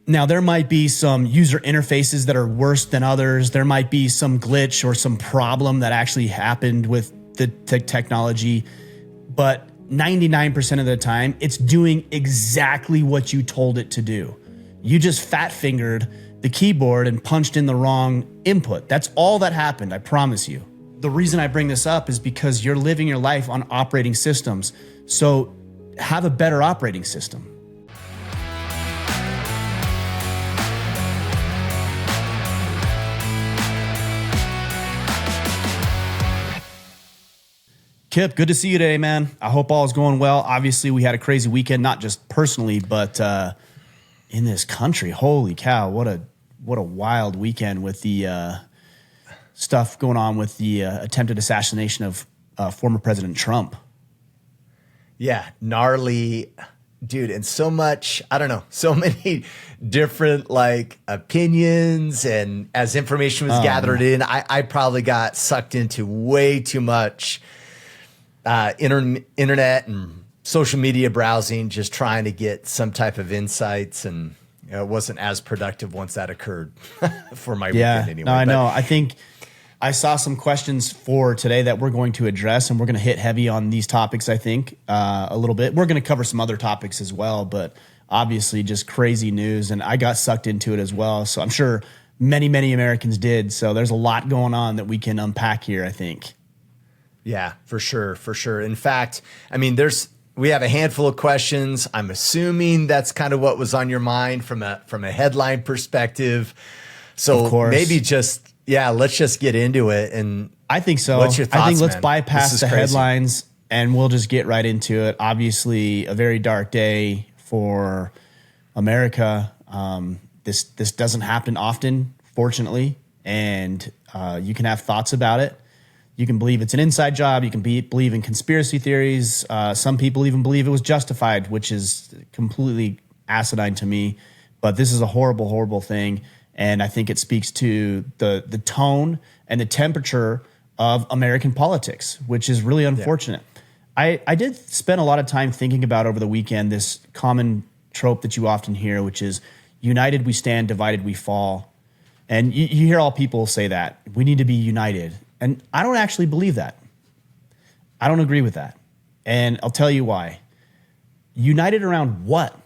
Now, there might be some user interfaces that are worse than others. There might be some glitch or some problem that actually happened with the technology. But 99% of the time, it's doing exactly what you told it to do. You just fat-fingered the keyboard and punched in the wrong input. That's all that happened, I promise you. The reason I bring this up is because you're living your life on operating systems. So have a better operating system. Kipp, good to see you today, man. I hope all is going well. Obviously, we had a crazy weekend, not just personally, but in this country. Holy cow, what a wild weekend with the stuff going on with the attempted assassination of former President Trump. Yeah, gnarly, dude, and so much, I don't know, so many different like opinions, and as information was gathered in, I probably got sucked into way too much internet and social media browsing, just trying to get some type of insights, and it wasn't as productive once that occurred for my weekend anyway. No, I know. I think I saw some questions for today that we're going to address, and we're going to hit heavy on these topics, I think, a little bit. We're going to cover some other topics as well, but obviously just crazy news, and I got sucked into it as well. So I'm sure many, many Americans did. So there's a lot going on that we can unpack here, I think. Yeah, for sure, for sure. In fact, I mean, we have a handful of questions. I'm assuming that's kind of what was on your mind from a headline perspective. So maybe let's just get into it. And I think so. What's your thoughts, I think let's man? bypass the headlines and we'll just get right into it. Obviously, a very dark day for America. This doesn't happen often, fortunately, and you can have thoughts about it. You can believe it's an inside job. You can believe in conspiracy theories. Some people even believe it was justified, which is completely asinine to me. But this is a horrible, horrible thing. And I think it speaks to the tone and the temperature of American politics, which is really unfortunate. Yeah. I did spend a lot of time thinking about over the weekend this common trope that you often hear, which is united we stand, divided we fall. And you hear all people say that. We need to be united. And I don't actually believe that. I don't agree with that. And I'll tell you why. United around what?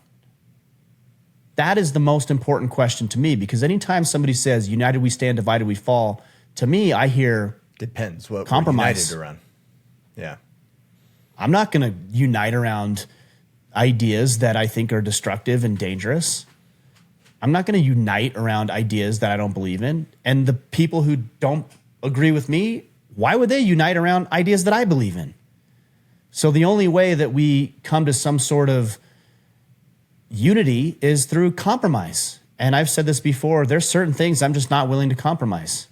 That is the most important question to me, because anytime somebody says united we stand, divided we fall, to me, I hear depends what compromise. We're united around. Yeah. I'm not going to unite around ideas that I think are destructive and dangerous. I'm not going to unite around ideas that I don't believe in. And the people who don't agree with me, why would they unite around ideas that I believe in? So the only way that we come to some sort of unity is through compromise. And I've said this before, there's certain things I'm just not willing to compromise.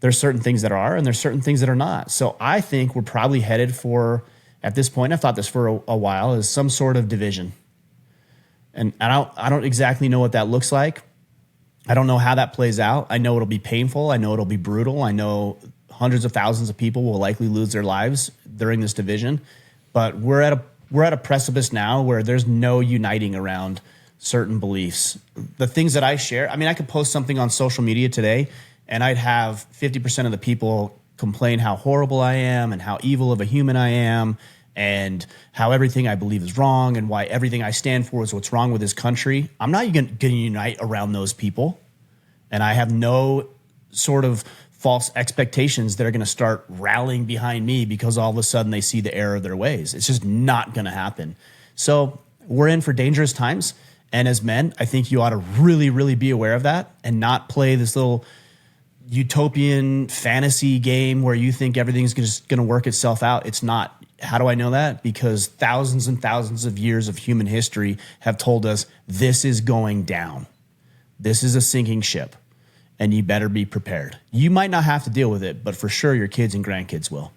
There's certain things that are, and there's certain things that are not. So I think we're probably headed for, at this point, I've thought this for a while, is some sort of division. And I don't exactly know what that looks like. I don't know how that plays out. I know it'll be painful. I know it'll be brutal. I know hundreds of thousands of people will likely lose their lives during this division. But we're at a precipice now where there's no uniting around certain beliefs. The things that I share, I mean, I could post something on social media today and I'd have 50% of the people complain how horrible I am and how evil of a human I am and how everything I believe is wrong and why everything I stand for is what's wrong with this country. I'm not going to unite around those people. And I have no sort of false expectations that are going to start rallying behind me because all of a sudden they see the error of their ways. It's just not going to happen. So we're in for dangerous times. And as men, I think you ought to really, really be aware of that and not play this little utopian fantasy game where you think everything's just going to work itself out. It's not. How do I know that? Because thousands and thousands of years of human history have told us this is going down. This is a sinking ship, and you better be prepared. You might not have to deal with it, but for sure your kids and grandkids will.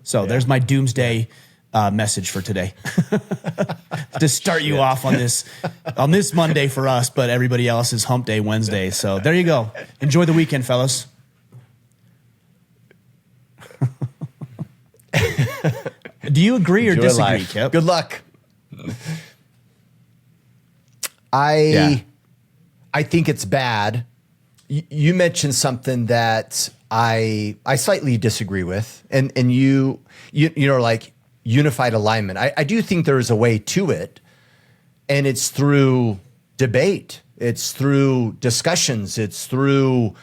So there's my doomsday message for today. To start you off on this Monday for us, but everybody else is hump day Wednesday. So there you go. Enjoy the weekend, fellas. Do you agree or disagree, Kipp? Good luck. I think it's bad. You mentioned something that I slightly disagree with, and you know, like unified alignment. I do think there is a way to it, and it's through debate. It's through discussions. It's through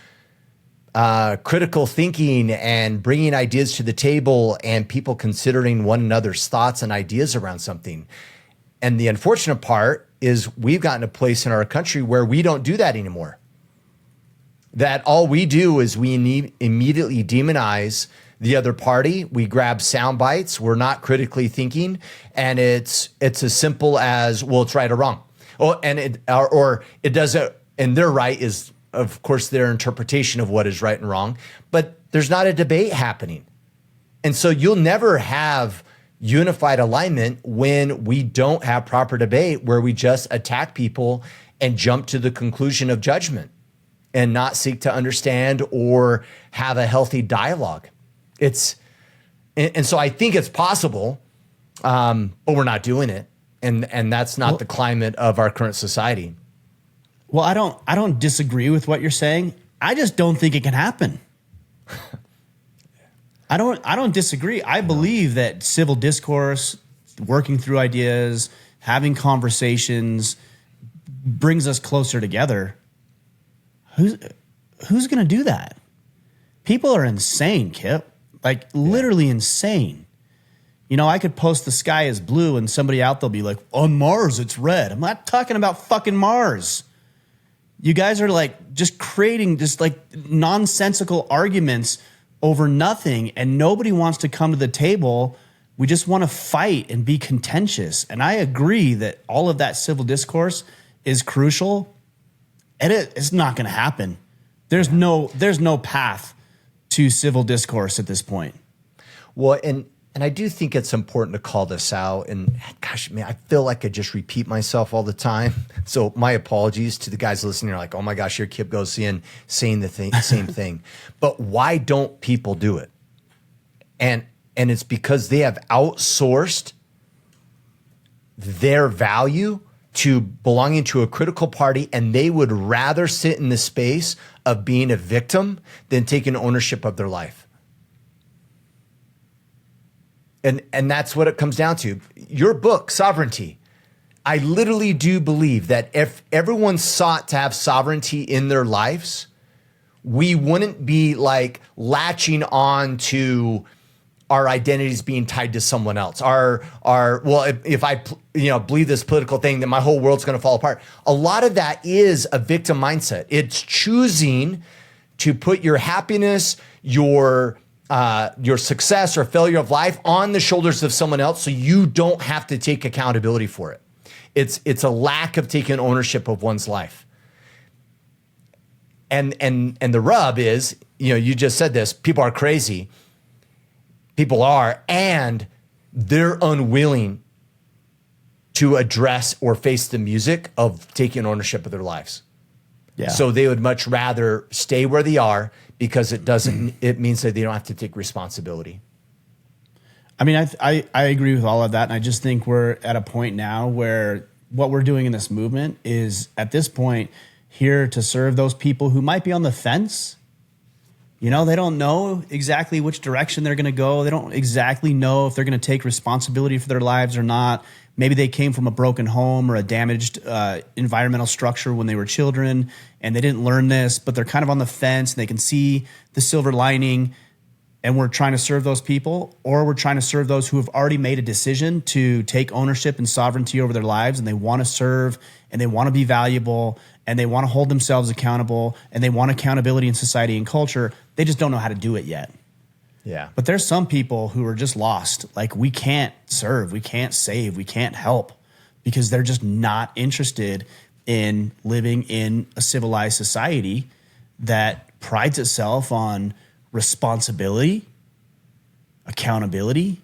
critical thinking and bringing ideas to the table and people considering one another's thoughts and ideas around something. And the unfortunate part is we've gotten a place in our country where we don't do that anymore. That all we do is we immediately demonize the other party. We grab sound bites. We're not critically thinking. And it's as simple as, well, it's right or wrong. Oh, and it doesn't, and their right is, of course, their interpretation of what is right and wrong, but there's not a debate happening. And so you'll never have unified alignment when we don't have proper debate, where we just attack people and jump to the conclusion of judgment and not seek to understand or have a healthy dialogue. And so I think it's possible, but we're not doing it. And that's not the climate of our current society. Well, I don't disagree with what you're saying. I just don't think it can happen. I don't disagree. I believe that civil discourse, working through ideas, having conversations brings us closer together. Who's going to do that? People are insane, Kip. Like literally insane. You know, I could post the sky is blue and somebody out there'll be like, on Mars it's red. I'm not talking about fucking Mars. You guys are like just creating just like nonsensical arguments over nothing, and nobody wants to come to the table. We just want to fight and be contentious. And I agree that all of that civil discourse is crucial, and it's not going to happen. There's no path to civil discourse at this point. Well, and I do think it's important to call this out. And gosh, man, I feel like I just repeat myself all the time. So my apologies to the guys listening. Are like, oh my gosh, your Kip goes saying the same thing. But why don't people do it? And it's because they have outsourced their value to belonging to a critical party, and they would rather sit in the space of being a victim than taking ownership of their life. And that's what it comes down to. Your book, Sovereignty, I literally do believe that if everyone sought to have sovereignty in their lives, we wouldn't be like latching on to our identities being tied to someone else. If I believe this political thing, then my whole world's going to fall apart. A lot of that is a victim mindset. It's choosing to put your happiness, your success or failure of life on the shoulders of someone else, so you don't have to take accountability for it. It's a lack of taking ownership of one's life. And the rub is, you just said this, people are crazy. People are, and they're unwilling to address or face the music of taking ownership of their lives. Yeah. So they would much rather stay where they are, because it means that they don't have to take responsibility. I mean, I agree with all of that. And I just think we're at a point now where what we're doing in this movement is, at this point, here to serve those people who might be on the fence. They don't know exactly which direction they're going to go. They don't exactly know if they're going to take responsibility for their lives or not. Maybe they came from a broken home or a damaged environmental structure when they were children, and they didn't learn this, but they're kind of on the fence and they can see the silver lining. And we're trying to serve those people, or we're trying to serve those who have already made a decision to take ownership and sovereignty over their lives, and they want to serve, and they want to be valuable, and they want to hold themselves accountable, and they want accountability in society and culture. They just don't know how to do it yet. Yeah. But there's some people who are just lost. Like, we can't serve, we can't save, we can't help, because they're just not interested in living in a civilized society that prides itself on responsibility, accountability,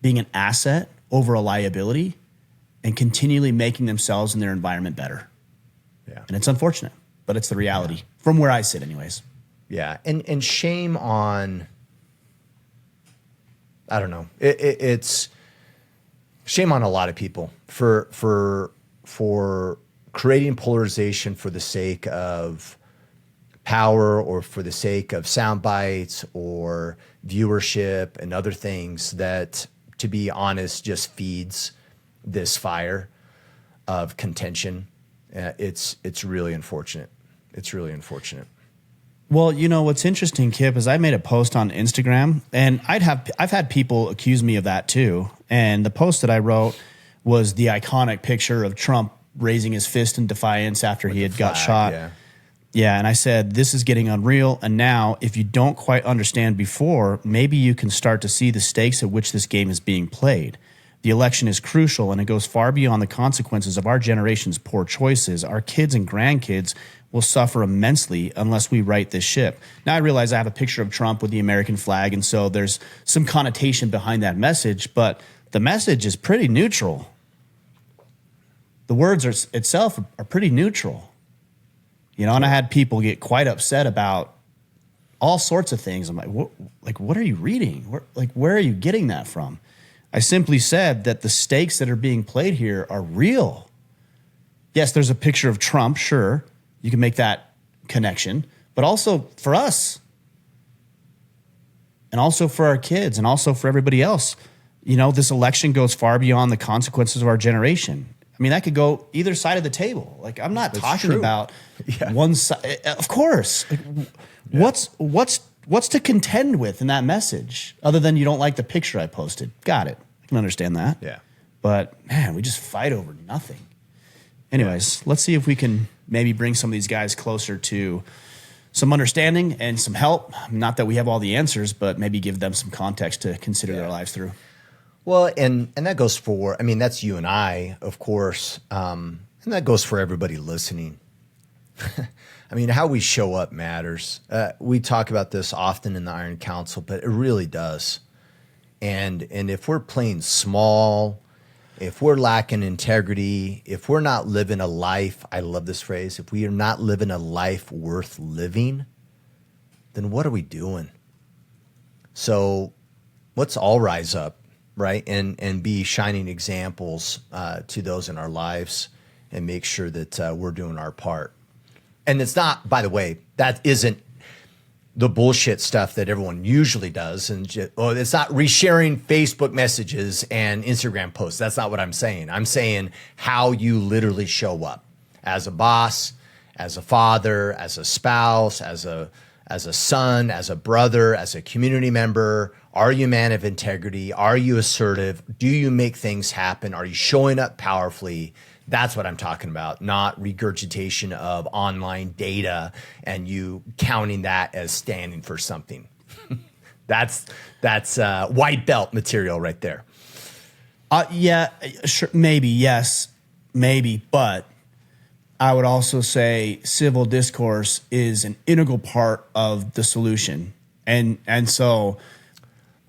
being an asset over a liability, and continually making themselves and their environment better. Yeah. And it's unfortunate, but it's the reality from where I sit anyways. Yeah. And shame on, I don't know. It's shame on a lot of people for creating polarization for the sake of power or for the sake of sound bites or viewership and other things that, to be honest, just feeds this fire of contention. It's really unfortunate. It's really unfortunate. Well, what's interesting, Kipp, is I made a post on Instagram, and I've had people accuse me of that too. And the post that I wrote was the iconic picture of Trump raising his fist in defiance after he had got shot. Yeah, and I said, this is getting unreal. And now, if you don't quite understand before, maybe you can start to see the stakes at which this game is being played. The election is crucial, and it goes far beyond the consequences of our generation's poor choices. Our kids and grandkids will suffer immensely unless we right this ship. Now, I realize I have a picture of Trump with the American flag, and so there's some connotation behind that message, but the message is pretty neutral. The words itself are pretty neutral. And I had people get quite upset about all sorts of things. I'm like, what are you reading? Where are you getting that from? I simply said that the stakes that are being played here are real. Yes, there's a picture of Trump, sure. You can make that connection, but also for us and also for our kids and also for everybody else. This election goes far beyond the consequences of our generation. I mean, that could go either side of the table. Like, I'm not talking about one side. Of course. What's to contend with in that message other than you don't like the picture I posted? Got it. I can understand that. Yeah. But man, we just fight over nothing. Anyways, let's see if we can maybe bring some of these guys closer to some understanding and some help. Not that we have all the answers, but maybe give them some context to consider their lives through. Well, and that goes for, that's you and I, of course, and that goes for everybody listening. How we show up matters. We talk about this often in the Iron Council, but it really does. And if we're playing small, if we're lacking integrity, if we're not living a life, I love this phrase, if we are not living a life worth living, then what are we doing? So let's all rise up, right? And be shining examples to those in our lives and make sure that we're doing our part. And it's not, by the way, that isn't the bullshit stuff that everyone usually does. And it's not resharing Facebook messages and Instagram posts. That's not what I'm saying. I'm saying how you literally show up as a boss, as a father, as a spouse, as a son, as a brother, as a community member. Are you a man of integrity? Are you assertive? Do you make things happen? Are you showing up powerfully? That's what I'm talking about, not regurgitation of online data and you counting that as standing for something. That's white belt material right there. Yeah, sure, maybe, yes, maybe, but I would also say civil discourse is an integral part of the solution. And so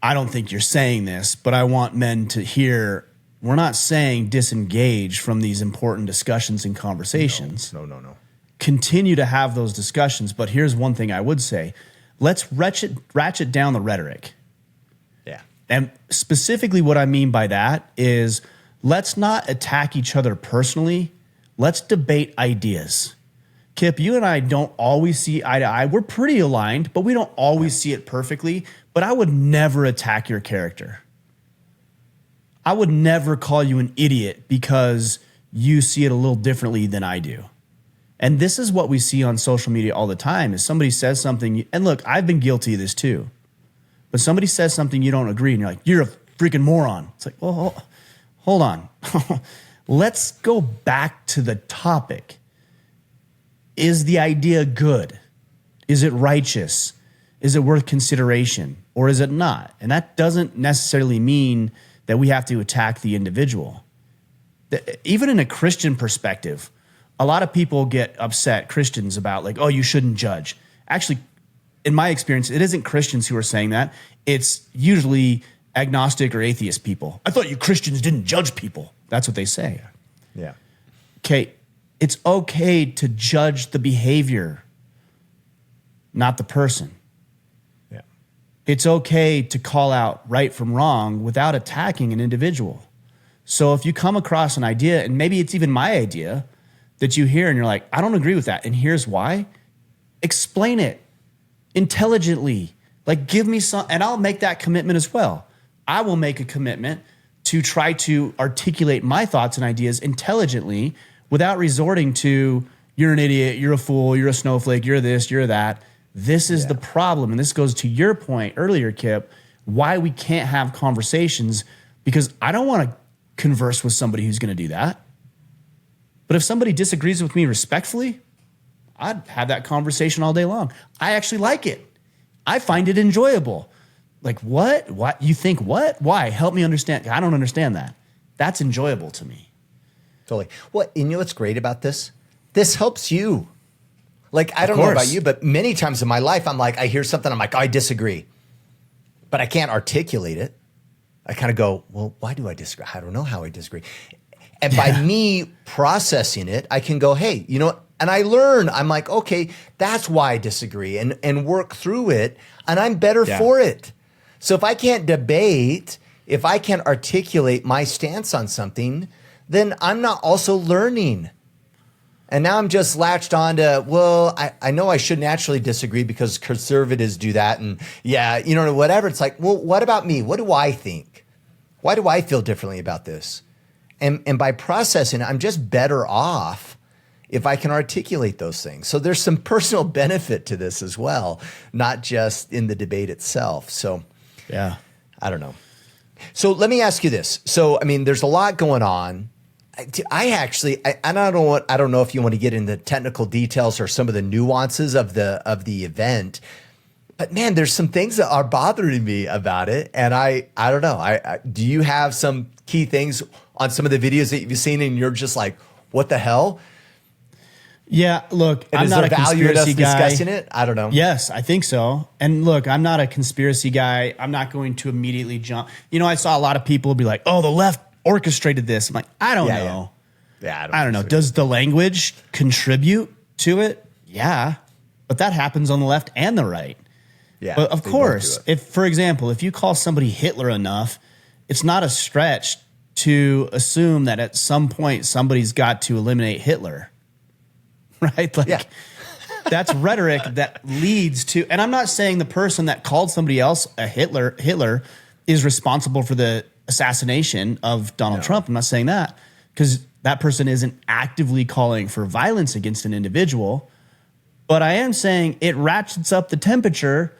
I don't think you're saying this, but I want men to hear we're not saying disengage from these important discussions and conversations. No. Continue to have those discussions, but here's one thing I would say. Let's ratchet down the rhetoric. Yeah. And specifically what I mean by that is let's not attack each other personally. Let's debate ideas. Kipp, you and I don't always see eye to eye. We're pretty aligned, but we don't always see it perfectly. But I would never attack your character. I would never call you an idiot because you see it a little differently than I do. And this is what we see on social media all the time is somebody says something, and look, I've been guilty of this too. But somebody says something you don't agree, and you're like, you're a freaking moron. It's like, well, hold on. Let's go back to the topic. Is the idea good? Is it righteous? Is it worth consideration? Or is it not? And that doesn't necessarily mean that we have to attack the individual. Even in a Christian perspective, a lot of people get upset, Christians, about like, oh, you shouldn't judge. Actually, in my experience, it isn't Christians who are saying that. It's usually agnostic or atheist people. I thought you Christians didn't judge people. That's what they say. Yeah. Okay, it's okay to judge the behavior, not the person. Yeah. It's okay to call out right from wrong without attacking an individual. So if you come across an idea, and maybe it's even my idea, that you hear and you're like, I don't agree with that. And here's why. Explain it intelligently. Like, give me some, and I'll make that commitment as well. I will make a commitment to try to articulate my thoughts and ideas intelligently without resorting to, you're an idiot, you're a fool, you're a snowflake, you're this, you're that. This is the problem. And this goes to your point earlier, Kipp, why we can't have conversations, because I don't want to converse with somebody who's going to do that. But if somebody disagrees with me respectfully, I'd have that conversation all day long. I actually like it. I find it enjoyable. Like, what? What? You think what? Why? Help me understand. I don't understand that. That's enjoyable to me. Totally. Well, you know what's great about this? This helps you. Like, I don't know about you, but many times in my life, I'm like, I hear something, I'm like, I disagree. But I can't articulate it. I kind of go, well, why do I disagree? I don't know how I disagree. And by me processing it, I can go, hey, you know what? And I learn, I'm like, okay, that's why I disagree, and work through it, and I'm better for it. So if I can't debate, if I can't articulate my stance on something, then I'm not also learning. And now I'm just latched on to, well, I know I should naturally disagree because conservatives do that. And whatever. It's like, well, what about me? What do I think? Why do I feel differently about this? And by processing it, I'm just better off if I can articulate those things. So there's some personal benefit to this as well, not just in the debate itself. So yeah, I don't know. So let me ask you this. So, I mean, there's a lot going on. I don't know if you want to get into technical details or some of the nuances of the event, but man, there's some things that are bothering me about it. And I don't know. Do you have some key things on some of the videos that you've seen and you're just like, what the hell? Yeah, look, and I'm not a conspiracy guy. Discussing it? I don't know. Yes, I think so. And look, I'm not a conspiracy guy. I'm not going to immediately jump. I saw a lot of people be like, oh, the left orchestrated this. I'm like, I don't know. Yeah, I don't know. Does the language contribute to it? Yeah. But that happens on the left and the right. Yeah. But of course, for example, if you call somebody Hitler enough, it's not a stretch to assume that at some point somebody's got to eliminate Hitler. Right? Like, that's rhetoric that leads to, and I'm not saying the person that called somebody else a Hitler is responsible for the assassination of Donald Trump. I'm not saying that, because that person isn't actively calling for violence against an individual. But I am saying it ratchets up the temperature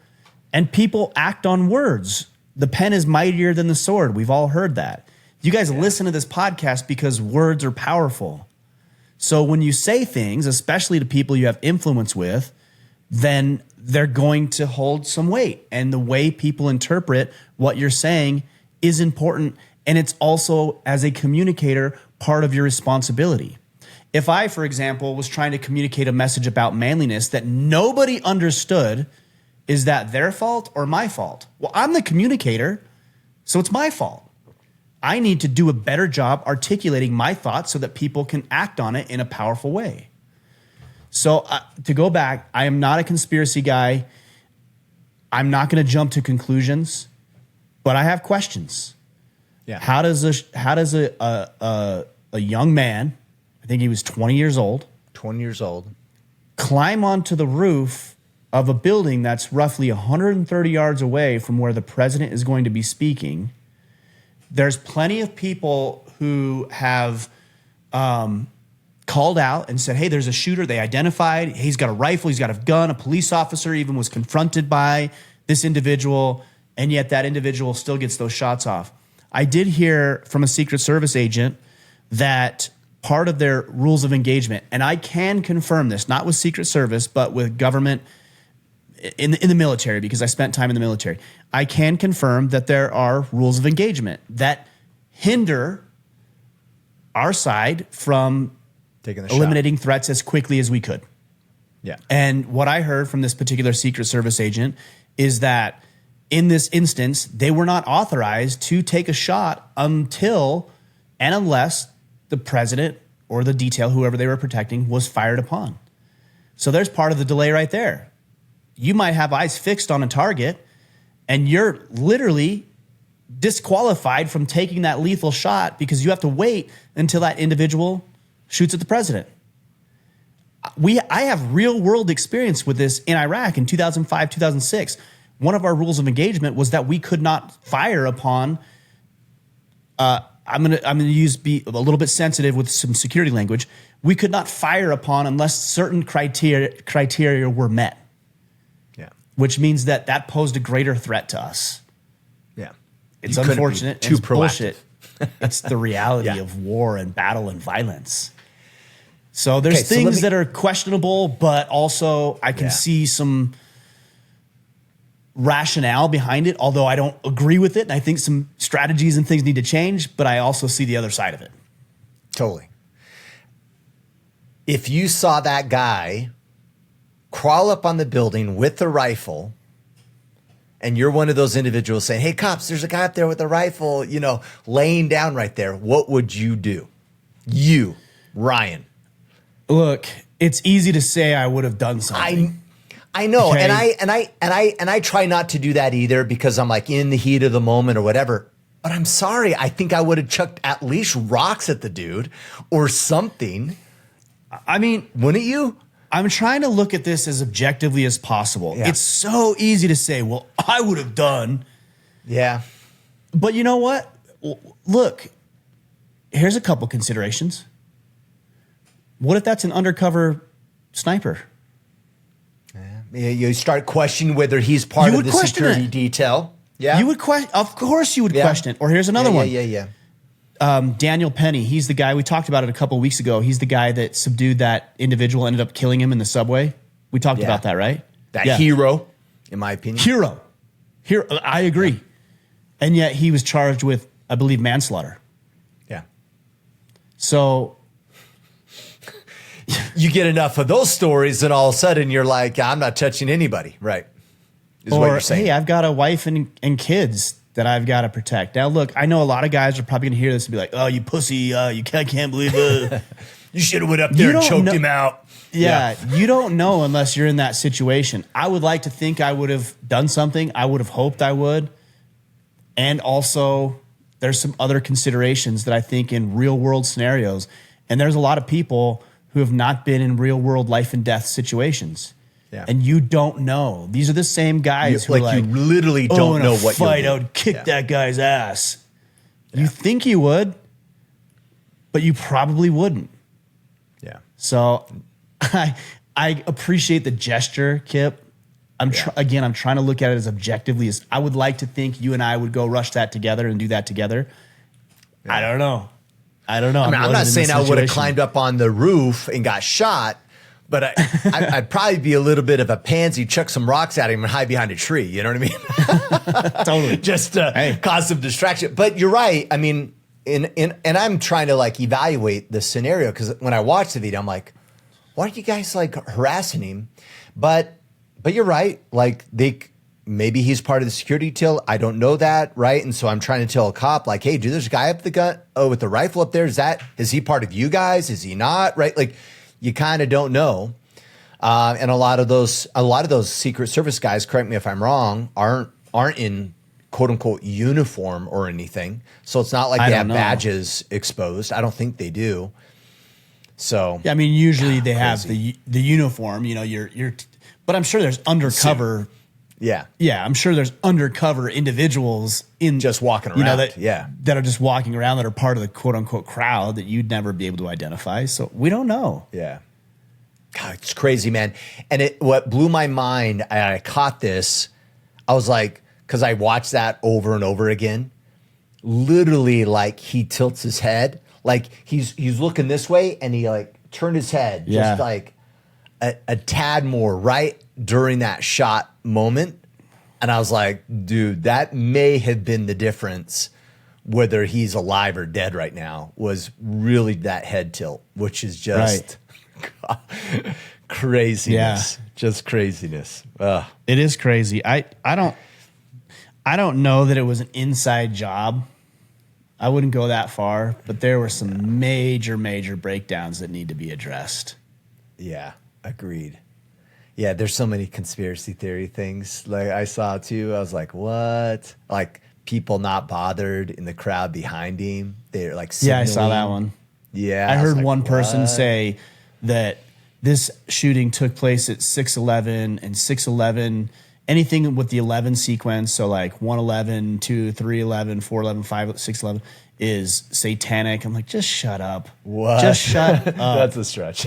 and people act on words. The pen is mightier than the sword. We've all heard that. You guys listen to this podcast because words are powerful. So when you say things, especially to people you have influence with, then they're going to hold some weight. And the way people interpret what you're saying is important. And it's also, as a communicator, part of your responsibility. If I, for example, was trying to communicate a message about manliness that nobody understood, is that their fault or my fault? Well, I'm the communicator, so it's my fault. I need to do a better job articulating my thoughts so that people can act on it in a powerful way. So to go back, I am not a conspiracy guy. I'm not going to jump to conclusions, but I have questions. Yeah. How does a young man, I think he was 20 years old, climb onto the roof of a building that's roughly 130 yards away from where the president is going to be speaking? There's plenty of people who have called out and said, hey, there's a shooter. They identified, he's got a rifle, he's got a gun. A police officer even was confronted by this individual, and yet that individual still gets those shots off. I did hear from a Secret Service agent that part of their rules of engagement, and I can confirm this, not with Secret Service, but with government in the military, because I spent time in the military. I can confirm that there are rules of engagement that hinder our side from eliminating threats as quickly as we could. Yeah. And what I heard from this particular Secret Service agent is that in this instance, they were not authorized to take a shot until and unless the president or the detail, whoever they were protecting, was fired upon. So there's part of the delay right there. You might have eyes fixed on a target, and you're literally disqualified from taking that lethal shot because you have to wait until that individual shoots at the president. I have real world experience with this in Iraq in 2005, 2006. One of our rules of engagement was that we could not fire upon. I'm gonna be a little bit sensitive with some security language. We could not fire upon unless certain criteria were met. Yeah, which means that posed a greater threat to us. Yeah, it's unfortunate. Too it's bullshit. It's the reality Yeah. of war and battle and violence. So there's things that are questionable, but also I can see some rationale behind it, although I don't agree with it. And I think some strategies and things need to change, but I also see the other side of it. Totally. If you saw that guy crawl up on the building with the rifle, and you're one of those individuals saying, hey, cops, there's a guy up there with a rifle, laying down right there, what would you do? You, Ryan. Look, it's easy to say I would have done something. I know, Okay. and I try not to do that either because I'm like in the heat of the moment or whatever. But I'm sorry, I think I would have chucked at least rocks at the dude or something. I mean, Wouldn't you? I'm trying to look at this as objectively as possible. Yeah. It's so easy to say, well, I would have done. Yeah. But you know what? Look, here's a couple considerations. What if that's an undercover sniper? You start questioning whether he's part You of would the question security it. detail. Yeah. You would question. Of course, you would Yeah. question it. Or here's another one. Yeah. Daniel Penny. He's the guy we talked about it a couple of weeks ago. He's the guy that subdued that individual, ended up killing him in the subway. We talked Yeah. about that, right? That Yeah. hero, in my opinion. Hero. I agree. And yet he was charged with, I believe, manslaughter. Yeah. So You get enough of those stories, and all of a sudden you're like, I'm not touching anybody. Right. Is what or you're saying. hey, I've got a wife and kids that I've got to protect. Now, look, I know a lot of guys are probably going to hear this and be like, "Oh, you pussy! You can't believe it." You should have went up there and choked him out. Yeah, you don't know unless you're in that situation. I would like to think I would have done something. I would have hoped I would. And also, there's some other considerations that I think in real world scenarios, and there's a lot of people who have not been in real world life and death situations. Yeah. And you don't know. These are the same guys who are like, you literally oh, don't in know a what fight, you'll I do. would kick Yeah. that guy's ass. You think you would, but you probably wouldn't. Yeah. So I appreciate the gesture, Kip. I'm trying to look at it as objectively as I would like to think you and I would go rush that together and do that together. Yeah. I don't know. I mean, I'm not saying I would have climbed up on the roof and got shot, but I'd probably be a little bit of a pansy, chuck some rocks at him and hide behind a tree. You know what I mean? Totally. Just to cause some distraction. But you're right. I mean, and I'm trying to like evaluate the scenario because when I watch the video, I'm like, why aren't you guys like harassing him? But you're right. Like maybe he's part of the security detail. I don't know that, right? And so I'm trying to tell a cop, like, hey, dude, there's a guy up the gun with the rifle up there. Is he part of you guys? Is he not? Right? Like, you kind of don't know. And a lot of those Secret Service guys, correct me if I'm wrong, aren't in quote unquote uniform or anything. So it's not like they have badges exposed. I don't think they do. So yeah, I mean, usually they have the uniform. You know, but I'm sure there's undercover. Yeah. Yeah, I'm sure there's undercover individuals in Just walking around, that are just walking around that are part of the quote unquote crowd that you'd never be able to identify. So we don't know. Yeah. God, it's crazy, man. And what blew my mind, I caught this, I was like, because I watched that over and over again, literally like he tilts his head, like he's looking this way and he like turned his head just like a tad more right during that shot moment. And I was like, dude, that may have been the difference whether he's alive or dead right now, was really that head tilt, which is just craziness. Yeah. Just craziness. It is crazy. I don't know that it was an inside job. I wouldn't go that far, but there were some major breakdowns that need to be addressed. Yeah, agreed. Yeah, there's so many conspiracy theory things like I saw too. I was like, what? Like people not bothered in the crowd behind him. They're like signaling. Yeah, I saw that one. Yeah. I was heard like, one person what? say that this shooting took place at 611 and 611, anything with the 11 sequence, so like 111, 2, 311, 411, 5, 611 is satanic. I'm like, just shut up. What? Just shut up. That's a stretch.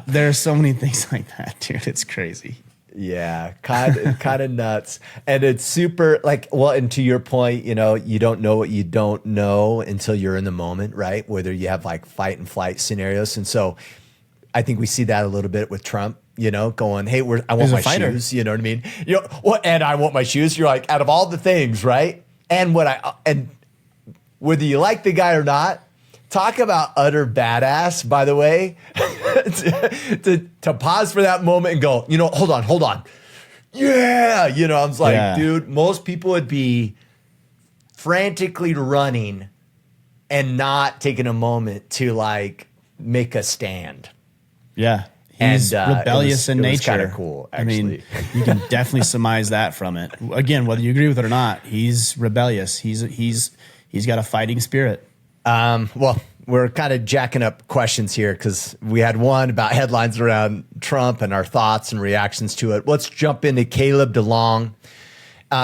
There's so many things like that, dude. It's crazy. Yeah, kind of nuts. And it's super like, well, and to your point, you know, you don't know what you don't know until you're in the moment, right? Whether you have like fight and flight scenarios. And so I think we see that a little bit with Trump, you know, going, hey, I want my shoes, you know what I mean? You know, well, and I want my shoes. You're like, out of all the things, right? And whether you like the guy or not, talk about utter badass, by the way, to pause for that moment and go, you know, hold on. Yeah. You know, I was like, dude, most people would be frantically running and not taking a moment to like make a stand. Yeah. He's rebellious in nature. It was kind of cool, actually. I mean, you can definitely surmise that from it. Again, whether you agree with it or not, he's rebellious. He's got a fighting spirit. Well, we're kind of jacking up questions here because we had one about headlines around Trump and our thoughts and reactions to it. Let's jump into Caleb DeLong.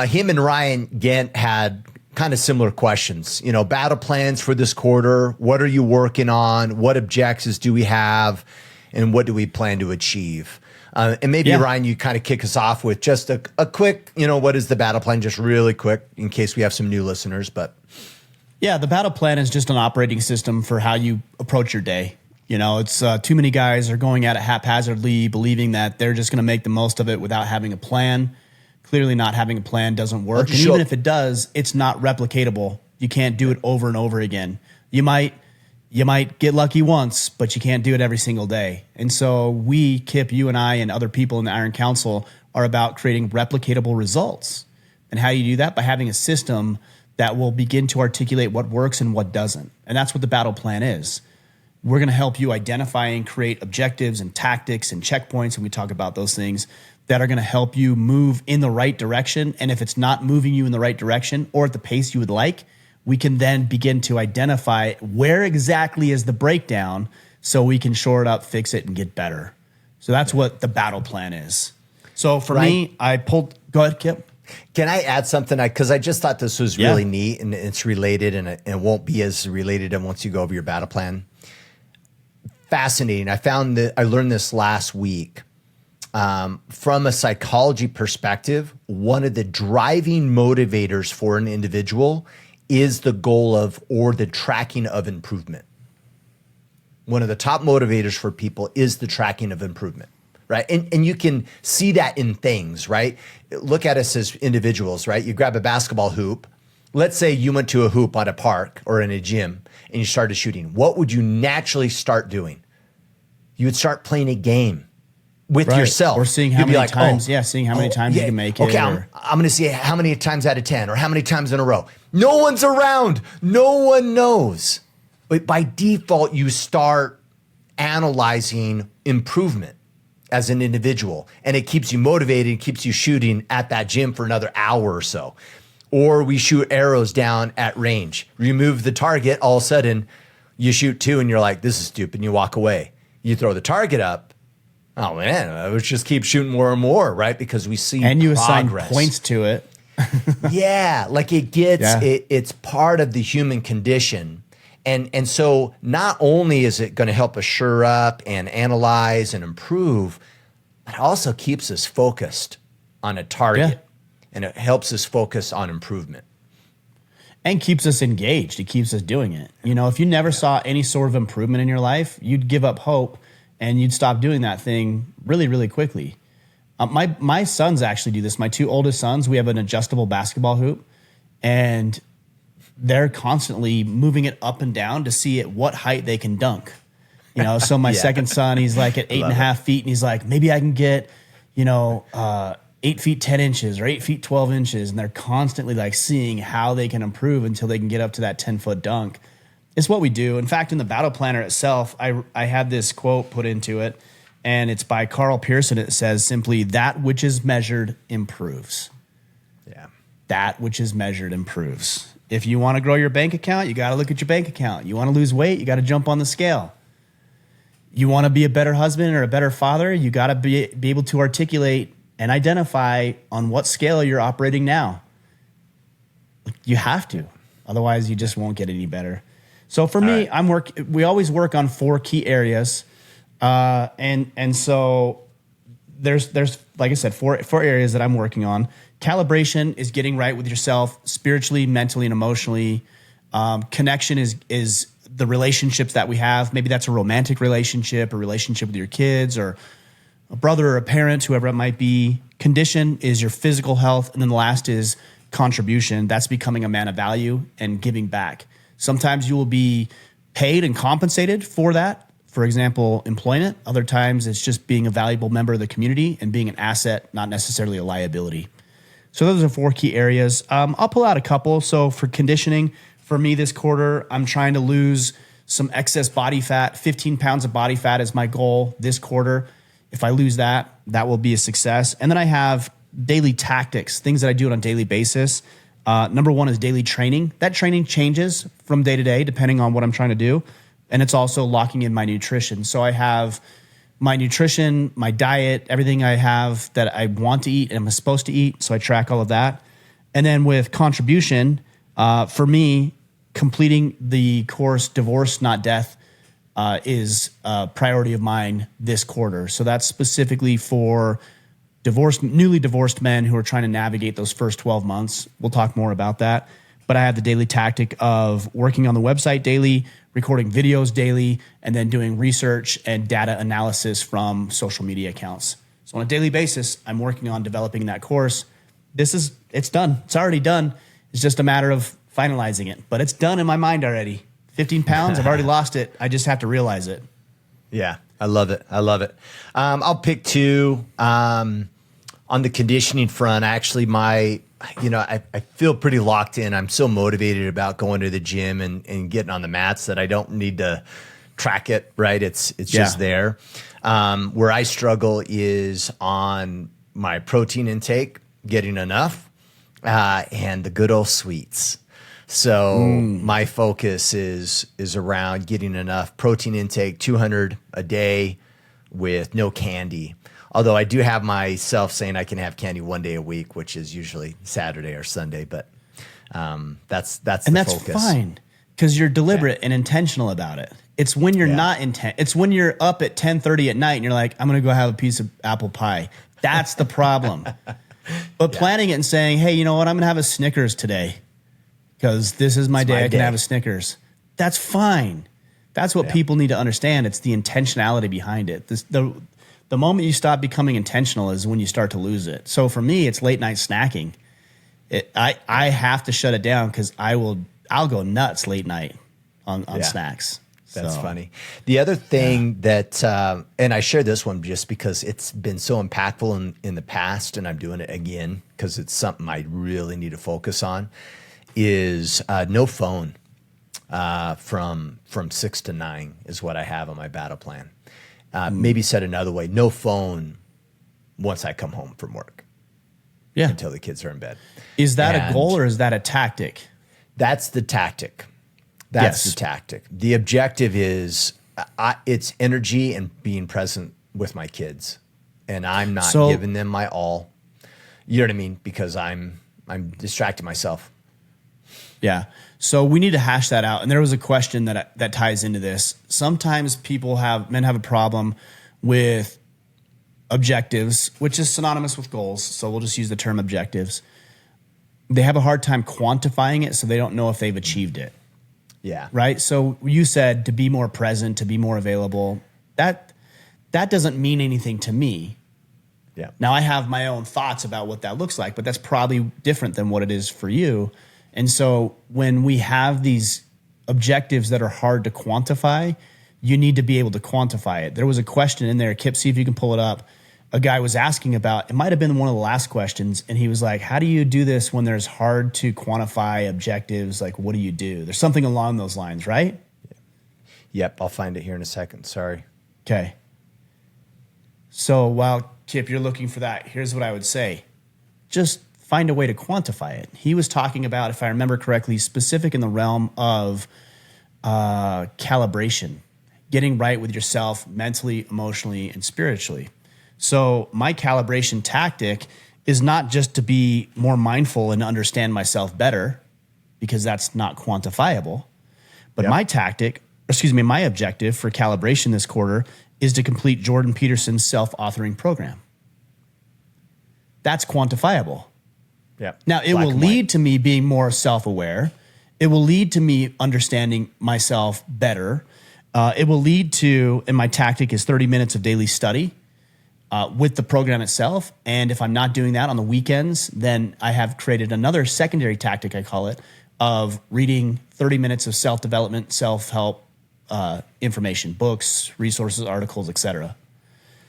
Him and Ryan Gent had kind of similar questions. You know, battle plans for this quarter. What are you working on? What objectives do we have? And what do we plan to achieve? And maybe, Ryan, you kind of kick us off with just a quick, you know, what is the battle plan? Just really quick in case we have some new listeners, but... Yeah, the battle plan is just an operating system for how you approach your day. You know, it's too many guys are going at it haphazardly, believing that they're just going to make the most of it without having a plan. Clearly not having a plan doesn't work. And even if it does, it's not replicatable. You can't do it over and over again. You might get lucky once, but you can't do it every single day. And so we, Kipp, you and I and other people in the Iron Council are about creating replicatable results. And how you do that? By having a system that will begin to articulate what works and what doesn't. And that's what the battle plan is. We're going to help you identify and create objectives and tactics and checkpoints, and we talk about those things that are going to help you move in the right direction. And if it's not moving you in the right direction or at the pace you would like, we can then begin to identify where exactly is the breakdown so we can shore it up, fix it, and get better. So that's what the battle plan is. So for me, go ahead, Kipp. Can I add something? Because I just thought this was really neat, and it's related, and it won't be as related once you go over your battle plan. Fascinating. I learned this last week. From a psychology perspective, one of the driving motivators for an individual is the goal of or the tracking of improvement. One of the top motivators for people is the tracking of improvement. Right. And you can see that in things, right? Look at us as individuals, right? You grab a basketball hoop. Let's say you went to a hoop at a park or in a gym and you started shooting. What would you naturally start doing? You would start playing a game with yourself. Or seeing how many times, seeing how many times you can make it. Okay, I'm going to see how many times out of 10 or how many times in a row. No one's around. No one knows. But by default, you start analyzing improvement as an individual, and it keeps you motivated, keeps you shooting at that gym for another hour or so. Or we shoot arrows down at range, remove the target, all of a sudden you shoot two and you're like, this is stupid, and you walk away. You throw the target up, oh man, let's just keep shooting more and more, right? Because we see and you progress. Assign points to it. Yeah, like it's part of the human condition. And so not only is it going to help us shore up and analyze and improve, but it also keeps us focused on a target, and it helps us focus on improvement. And keeps us engaged. It keeps us doing it. You know, if you never saw any sort of improvement in your life, you'd give up hope and you'd stop doing that thing really, really quickly. My sons actually do this. My two oldest sons, we have an adjustable basketball hoop, and they're constantly moving it up and down to see at what height they can dunk. You know, so my second son, he's like at 8.5 feet, and he's like, maybe I can get, 8 feet 10 inches or 8 feet 12 inches. And they're constantly like seeing how they can improve until they can get up to that 10-foot dunk. It's what we do. In fact, in the battle planner itself, I had this quote put into it, and it's by Carl Pearson. It says simply, that which is measured improves. Yeah. That which is measured improves. If you want to grow your bank account, you got to look at your bank account. You want to lose weight, you got to jump on the scale. You want to be a better husband or a better father, you got to be able to articulate and identify on what scale you're operating now. You have to. Otherwise, you just won't get any better. So for me, we always work on 4 key areas. And so there's like I said, four areas that I'm working on. Calibration is getting right with yourself spiritually, mentally, and emotionally. Connection is the relationships that we have. Maybe that's a romantic relationship, a relationship with your kids, or a brother or a parent, whoever it might be. Condition is your physical health. And then the last is contribution. That's becoming a man of value and giving back. Sometimes you will be paid and compensated for that. For example, employment. Other times it's just being a valuable member of the community and being an asset, not necessarily a liability. So those are 4 key areas. I'll pull out a couple. So for conditioning, for me this quarter, I'm trying to lose some excess body fat. 15 pounds of body fat is my goal this quarter. If I lose that, that will be a success. And then I have daily tactics, things that I do on a daily basis. Number 1 is daily training. That training changes from day to day, depending on what I'm trying to do. And it's also locking in my nutrition. So I have my nutrition, my diet, everything I have that I want to eat and I'm supposed to eat. So I track all of that. And then with contribution, for me, completing the course Divorce, Not Death is a priority of mine this quarter. So that's specifically for newly divorced men who are trying to navigate those first 12 months. We'll talk more about that. But I have the daily tactic of working on the website daily, recording videos daily, and then doing research and data analysis from social media accounts. So on a daily basis, I'm working on developing that course. It's done. It's already done. It's just a matter of finalizing it. But it's done in my mind already. 15 pounds, I've already lost it. I just have to realize it. Yeah, I love it. I'll pick 2. On the conditioning front, actually, I feel pretty locked in. I'm so motivated about going to the gym and getting on the mats that I don't need to track it, right? It's just there. Where I struggle is on my protein intake, getting enough, and the good old sweets. So my focus is around getting enough protein intake, 200 a day with no candy. Although I do have myself saying I can have candy 1 day a week, which is usually Saturday or Sunday, but that's the focus. And that's fine because you're deliberate and intentional about it. It's when you're not It's when you're up at 10:30 at night and you're like, I'm going to go have a piece of apple pie. That's the problem. But planning it and saying, hey, you know what? I'm going to have a Snickers today because this is my day. I can have a Snickers. That's fine. That's what people need to understand. It's the intentionality behind it. The moment you stop becoming intentional is when you start to lose it. So for me, it's late night snacking. I have to shut it down because I'll go nuts late night on snacks. That's funny. The other thing that, and I share this one just because it's been so impactful in the past, and I'm doing it again because it's something I really need to focus on, is no phone from 6 to 9 is what I have on my battle plan. Maybe said another way, no phone once I come home from work. Yeah. Until the kids are in bed. Is that a goal or is that a tactic? That's the tactic. That's the tactic. The objective is it's energy and being present with my kids. And I'm not giving them my all. You know what I mean? Because I'm distracting myself. Yeah. So we need to hash that out. And there was a question that ties into this. Sometimes men have a problem with objectives, which is synonymous with goals. So we'll just use the term objectives. They have a hard time quantifying it, so they don't know if they've achieved it. Yeah. Right? So you said to be more present, to be more available. That doesn't mean anything to me. Yeah. Now I have my own thoughts about what that looks like, but that's probably different than what it is for you. And so when we have these objectives that are hard to quantify, you need to be able to quantify it. There was a question in there, Kipp, see if you can pull it up. A guy was asking about, it might have been one of the last questions, and he was like, how do you do this when there's hard to quantify objectives? Like, what do you do? There's something along those lines, right? Yep, I'll find it here in a second. Sorry. Okay. So while, Kipp, you're looking for that, here's what I would say. Just find a way to quantify it. He was talking about, if I remember correctly, specific in the realm of calibration. getting right with yourself mentally, emotionally, and spiritually. So my calibration tactic is not just to be more mindful and understand myself better, because that's not quantifiable. But my objective for calibration this quarter is to complete Jordan Peterson's self-authoring program. That's quantifiable. Yeah. Now, it will lead to me being more self-aware. It will lead to me understanding myself better. It will lead to, and my tactic is 30 minutes of daily study with the program itself. And if I'm not doing that on the weekends, then I have created another secondary tactic, I call it, of reading 30 minutes of self-development, self-help information, books, resources, articles, etc.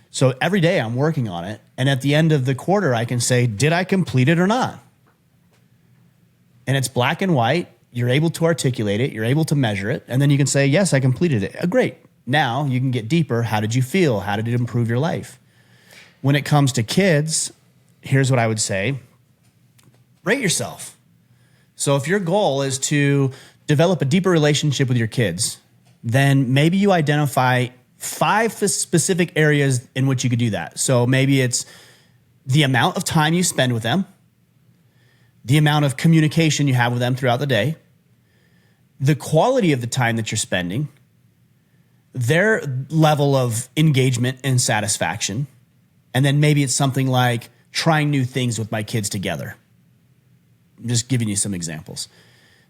So every day I'm working on it. And at the end of the quarter, I can say, did I complete it or not? And it's black and white. You're able to articulate it. You're able to measure it. And then you can say, yes, I completed it. Great. Now you can get deeper. How did you feel? How did it improve your life? When it comes to kids, here's what I would say. Rate yourself. So if your goal is to develop a deeper relationship with your kids, then maybe you identify 5 specific areas in which you could do that. So maybe it's the amount of time you spend with them, the amount of communication you have with them throughout the day, the quality of the time that you're spending, their level of engagement and satisfaction, and then maybe it's something like trying new things with my kids together. I'm just giving you some examples.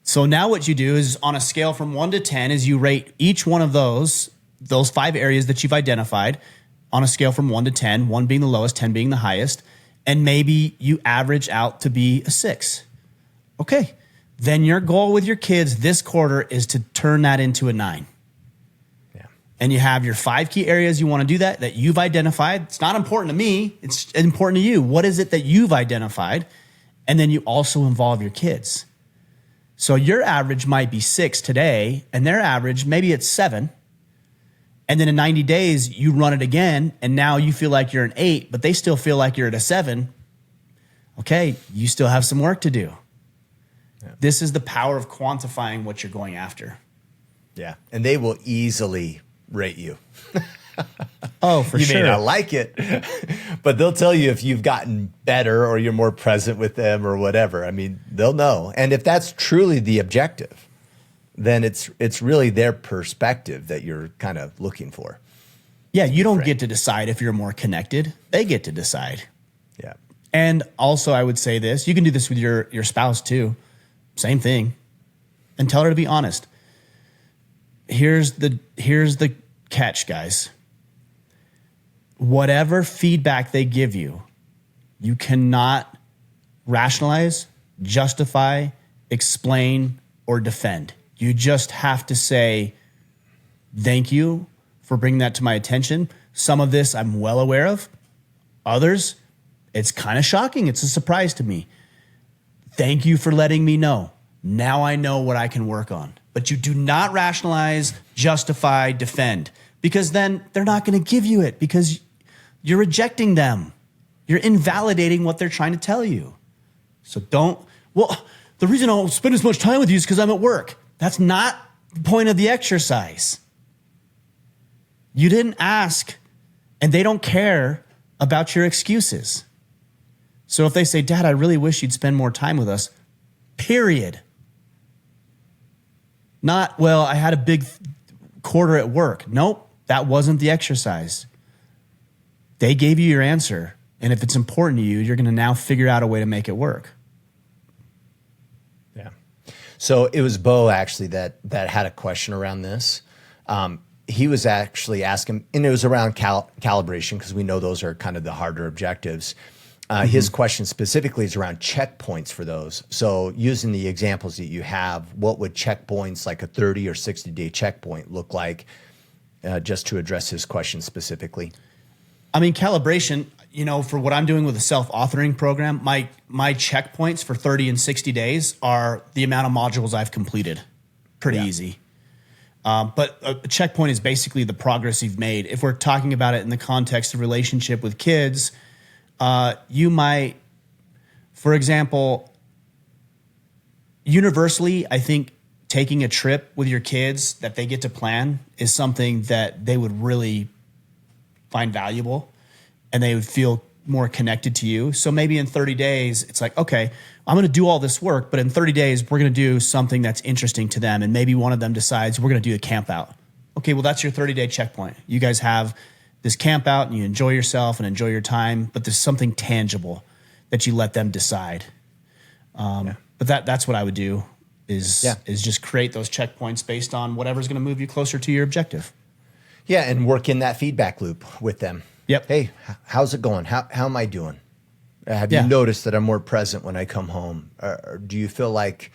So now what you do is on a scale from 1 to 10 is you rate each one of those 5 areas that you've identified on a scale from 1 to 10, 1 being the lowest, 10 being the highest, and maybe you average out to be a 6. Okay, then your goal with your kids this quarter is to turn that into a 9. Yeah. And you have your 5 key areas you want to do that you've identified. It's not important to me. It's important to you. What is it that you've identified? And then you also involve your kids. So your average might be 6 today, and their average, maybe it's 7. And then in 90 days, you run it again, and now you feel like you're an 8, but they still feel like you're at a 7. Okay, you still have some work to do. Yeah. This is the power of quantifying what you're going after. Yeah, and they will easily rate you. Oh, for sure. You may not like it, but they'll tell you if you've gotten better or you're more present with them or whatever. I mean, they'll know. And if that's truly the objective, then it's really their perspective that you're kind of looking for. Yeah, you don't get to decide if you're more connected. They get to decide. Yeah. And also, I would say this. You can do this with your spouse, too. Same thing. And tell her to be honest. Here's the catch, guys. Whatever feedback they give you, you cannot rationalize, justify, explain, or defend. You just have to say, thank you for bringing that to my attention. Some of this I'm well aware of. Others, it's kind of shocking. It's a surprise to me. Thank you for letting me know. Now I know what I can work on. But you do not rationalize, justify, defend, because then they're not going to give you it because you're rejecting them. You're invalidating what they're trying to tell you. So the reason I don't spend as much time with you is because I'm at work. That's not the point of the exercise. You didn't ask, and they don't care about your excuses. So if they say, Dad, I really wish you'd spend more time with us, period. Not, well, I had a big quarter at work. Nope, that wasn't the exercise. They gave you your answer, and if it's important to you, you're going to now figure out a way to make it work. Yeah. So it was Bo actually that had a question around this. He was actually asking, and it was around calibration because we know those are kind of the harder objectives. His question specifically is around checkpoints for those. So using the examples that you have, what would checkpoints like a 30 or 60-day checkpoint look like just to address his question specifically? I mean, calibration, for what I'm doing with the self-authoring program, my checkpoints for 30 and 60 days are the amount of modules I've completed. Pretty easy. But a checkpoint is basically the progress you've made. If we're talking about it in the context of relationship with kids, you might, for example, universally, I think taking a trip with your kids that they get to plan is something that they would really find valuable and they would feel more connected to you. So maybe in 30 days, it's like, okay, I'm going to do all this work, but in 30 days, we're going to do something that's interesting to them. And maybe one of them decides we're going to do a camp out. Okay, well, that's your 30-day checkpoint. You guys have this camp out and you enjoy yourself and enjoy your time, but there's something tangible that you let them decide. But that's what I would do is just create those checkpoints based on whatever's going to move you closer to your objective. Yeah, and work in that feedback loop with them. Yep. Hey, how's it going? How am I doing? Have you noticed that I'm more present when I come home? Or do you feel like,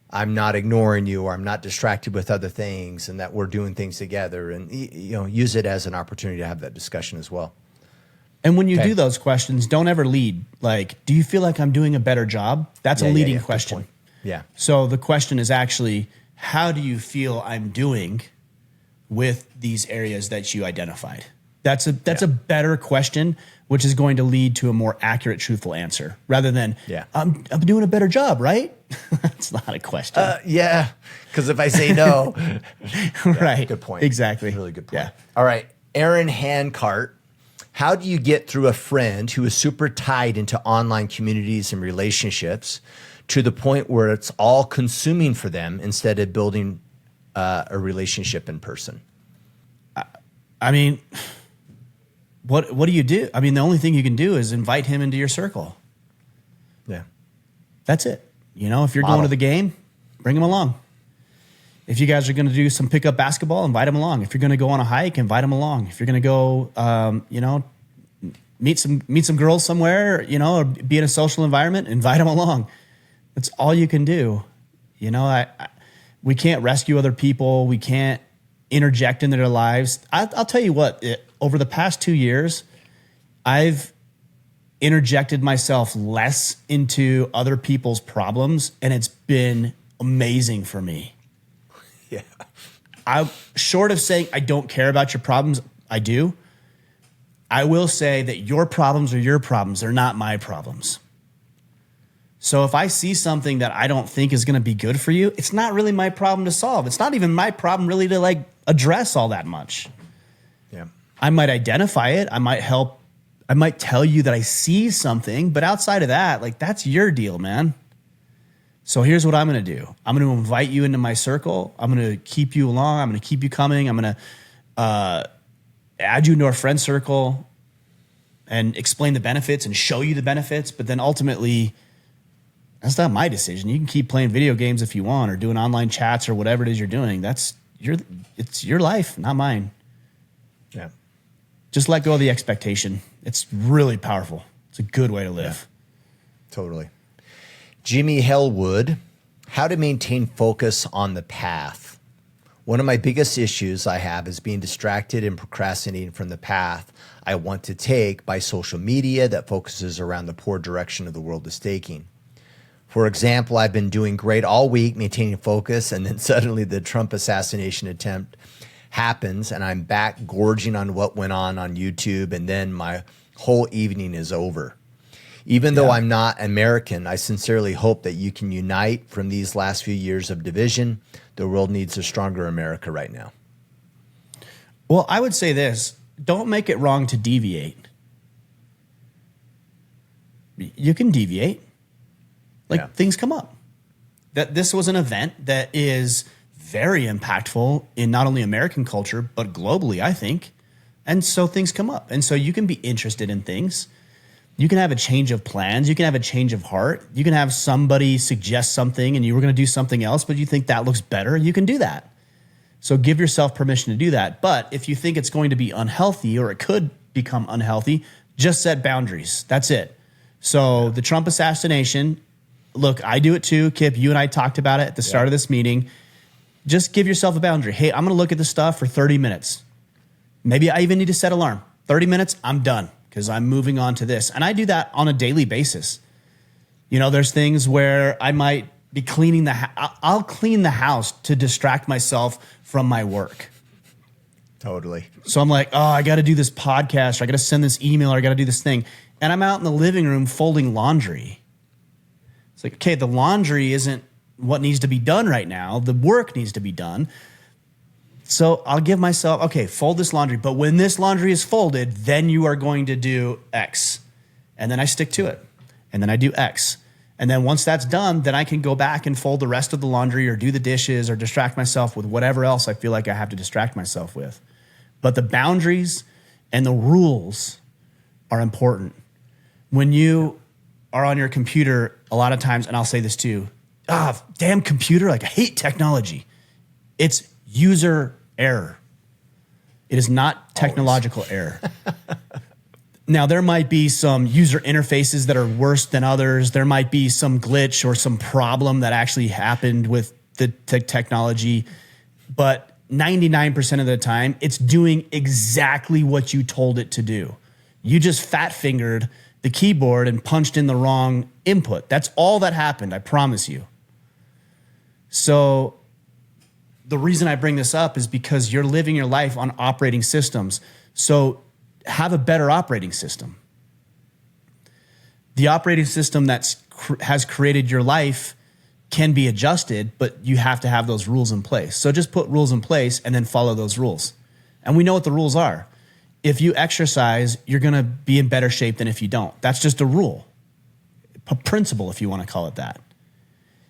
I'm not ignoring you or I'm not distracted with other things and that we're doing things together? And, use it as an opportunity to have that discussion as well. And when you do those questions, don't ever lead. Like, do you feel like I'm doing a better job? That's a leading question. Yeah. So the question is actually, how do you feel I'm doing with these areas that you identified? That's a better question, which is going to lead to a more accurate, truthful answer rather than, I'm doing a better job, right? That's not a question. Because if I say no. Right. Good point. Exactly. Really good point. Yeah. All right. Aaron Hancart, how do you get through a friend who is super tied into online communities and relationships to the point where it's all consuming for them instead of building a relationship in person? I mean, what do you do? I mean, the only thing you can do is invite him into your circle. Yeah. That's it. If you're going to the game, bring him along. If you guys are going to do some pickup basketball, invite him along. If you're going to go on a hike, invite him along. If you're going to go, meet some girls somewhere, or be in a social environment, invite them along. That's all you can do. We can't rescue other people. We can't interject into their lives. I'll tell you what, over the past 2 years, I've interjected myself less into other people's problems, and it's been amazing for me. Yeah. I'm short of saying I don't care about your problems. I do. I will say that your problems are your problems. They're not my problems. So if I see something that I don't think is going to be good for you, it's not really my problem to solve. It's not even my problem really to address all that much. Yeah. I might identify it. I might help. I might tell you that I see something, but outside of that, that's your deal, man. So here's what I'm going to do. I'm going to invite you into my circle. I'm going to keep you along. I'm going to keep you coming. I'm going to add you into our friend circle and explain the benefits and show you the benefits. But then ultimately, that's not my decision. You can keep playing video games if you want or doing online chats or whatever it is you're doing. It's your life, not mine. Yeah. Just let go of the expectation. It's really powerful. It's a good way to live. Yeah. Totally. Jimmy Hellwood, how to maintain focus on the path. One of my biggest issues I have is being distracted and procrastinating from the path I want to take by social media that focuses around the poor direction of the world is taking. For example, I've been doing great all week, maintaining focus, and then suddenly the Trump assassination attempt happens, and I'm back gorging on what went on YouTube, and then my whole evening is over. Even though I'm not American, I sincerely hope that you can unite from these last few years of division. The world needs a stronger America right now. Well, I would say this. Don't make it wrong to deviate. You can deviate. Things come up. That this was an event that is very impactful in not only American culture, but globally, I think. And so things come up. And so you can be interested in things. You can have a change of plans. You can have a change of heart. You can have somebody suggest something and you were going to do something else, but you think that looks better. You can do that. So give yourself permission to do that. But if you think it's going to be unhealthy or it could become unhealthy, just set boundaries. That's it. So the Trump assassination, look, I do it too. Kipp, you and I talked about it at the start of this meeting. Just give yourself a boundary. Hey, I'm going to look at this stuff for 30 minutes. Maybe I even need to set an alarm. 30 minutes, I'm done because I'm moving on to this. And I do that on a daily basis. There's things where I might be cleaning I'll clean the house to distract myself from my work. Totally. So I'm like, I got to do this podcast, or I got to send this email, or I got to do this thing. And I'm out in the living room folding laundry. It's like, okay, the laundry isn't what needs to be done right now. The work needs to be done. So I'll give myself, okay, fold this laundry. But when this laundry is folded, then you are going to do X. And then I stick to it. And then I do X. And then once that's done, then I can go back and fold the rest of the laundry or do the dishes or distract myself with whatever else I feel like I have to distract myself with. But the boundaries and the rules are important. When you are on your computer, a lot of times, and I'll say this too, damn computer, like I hate technology. It's user error. It is not technological error. Now, there might be some user interfaces that are worse than others. There might be some glitch or some problem that actually happened with the technology. But 99% of the time, it's doing exactly what you told it to do. You just fat-fingered the keyboard and punched in the wrong input. That's all that happened, I promise you. So the reason I bring this up is because you're living your life on operating systems. So have a better operating system. The operating system that has created your life can be adjusted, but you have to have those rules in place. So just put rules in place and then follow those rules. And we know what the rules are. If you exercise, you're going to be in better shape than if you don't. That's just a rule, a principle, if you want to call it that.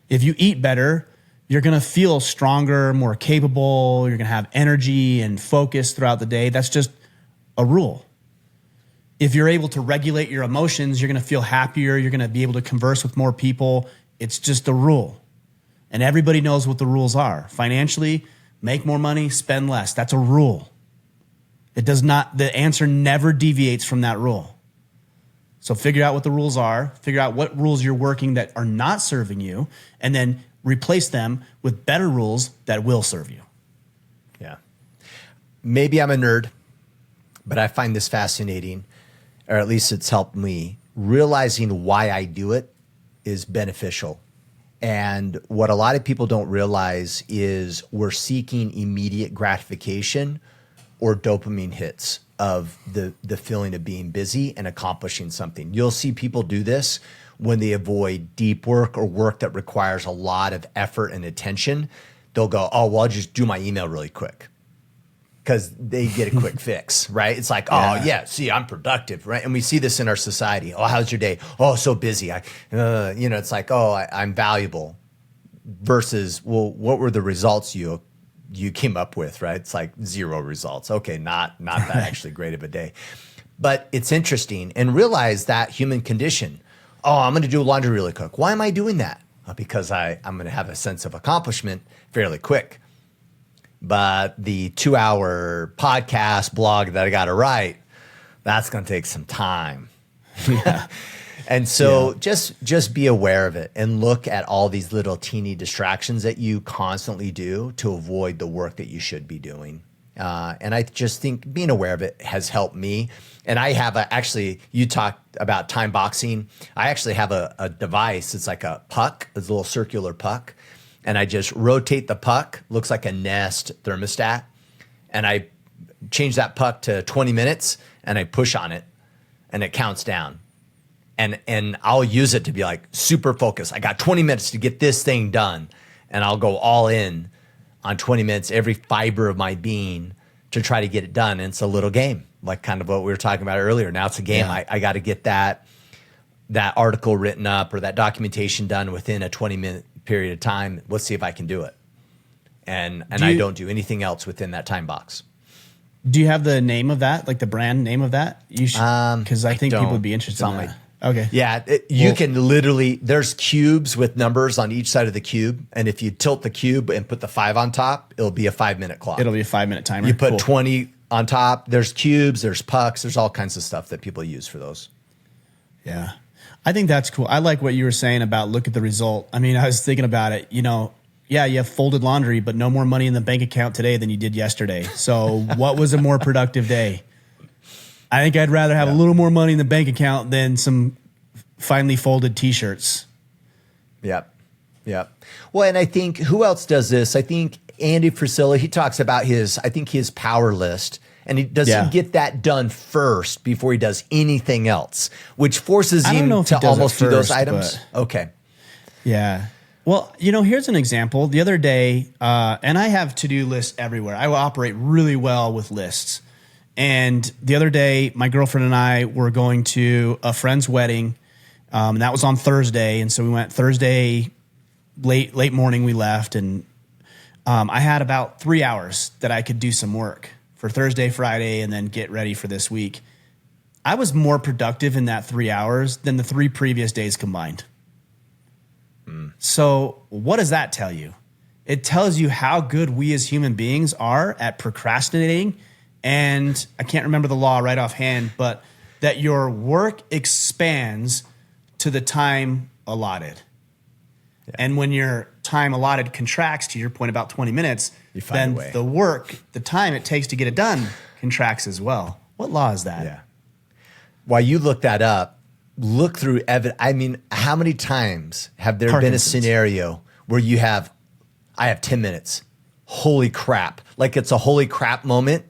If you eat better, you're going to feel stronger, more capable. You're going to have energy and focus throughout the day. That's just a rule. If you're able to regulate your emotions, you're going to feel happier. You're going to be able to converse with more people. It's just a rule. And everybody knows what the rules are. Financially, make more money, spend less. That's a rule. It does not, the answer never deviates from that rule. So figure out what the rules are, figure out what rules you're working that are not serving you, and then replace them with better rules that will serve you. Yeah. Maybe I'm a nerd, but I find this fascinating, or at least it's helped me. Realizing why I do it is beneficial. And what a lot of people don't realize is we're seeking immediate gratification or dopamine hits of the feeling of being busy and accomplishing something. You'll see people do this when they avoid deep work or work that requires a lot of effort and attention. They'll go, oh, well, I'll just do my email really quick because they get a quick fix, right? It's like, oh, yeah, see, I'm productive, right? And we see this in our society. Oh, how's your day? Oh, so busy. It's like, oh, I'm valuable versus, well, what were the results you came up with, right? It's like 0 results. Okay, not that actually great of a day. But it's interesting, and realize that human condition. Oh, I'm going to do laundry really quick. Why am I doing that? Well, because I'm going to have a sense of accomplishment fairly quick. But the 2-hour podcast blog that I got to write, that's going to take some time. Yeah. And so just be aware of it and look at all these little teeny distractions that you constantly do to avoid the work that you should be doing. And I just think being aware of it has helped me. And I have actually, you talked about time boxing. I actually have a device. It's like a puck, it's a little circular puck. And I just rotate the puck, looks like a Nest thermostat. And I change that puck to 20 minutes and I push on it and it counts down. And I'll use it to be like super focused. I got 20 minutes to get this thing done. And I'll go all in on 20 minutes, every fiber of my being to try to get it done. And it's a little game, like kind of what we were talking about earlier. Now it's a game. Yeah. I got to get that article written up or that documentation done within a 20-minute period of time. Let's see if I can do it. And I don't do anything else within that time box. Do you have the name of that, like the brand name of that? You should, because I think people would be interested in that. Okay. Yeah, you can literally, there's cubes with numbers on each side of the cube. And if you tilt the cube and put the 5 on top, it'll be a 5-minute clock. It'll be a 5-minute timer. You put 20 on top. There's cubes, there's pucks, there's all kinds of stuff that people use for those. Yeah. I think that's cool. I like what you were saying about look at the result. I mean, I was thinking about it, you have folded laundry, but no more money in the bank account today than you did yesterday. So what was a more productive day? I think I'd rather have a little more money in the bank account than some finely folded T-shirts. Yep. Well, and I think who else does this? I think Andy Frisella, he talks about his power list, and he doesn't get that done first before he does anything else, which forces him to almost do those items. Okay. Yeah. Well, here's an example. The other day, and I have to-do lists everywhere. I operate really well with lists. And the other day, my girlfriend and I were going to a friend's wedding. And that was on Thursday. And so we went Thursday, late morning we left. And I had about 3 hours that I could do some work for Thursday, Friday, and then get ready for this week. I was more productive in that 3 hours than the 3 previous days combined. So what does that tell you? It tells you how good we as human beings are at procrastinating. And I can't remember the law right offhand, but that your work expands to the time allotted. Yeah. And when your time allotted contracts, to your point about 20 minutes, then the time it takes to get it done contracts as well. What law is that? Yeah. While you look that up, look through evidence. I mean, how many times have there been a scenario where I have 10 minutes. Holy crap. Like it's a holy crap moment.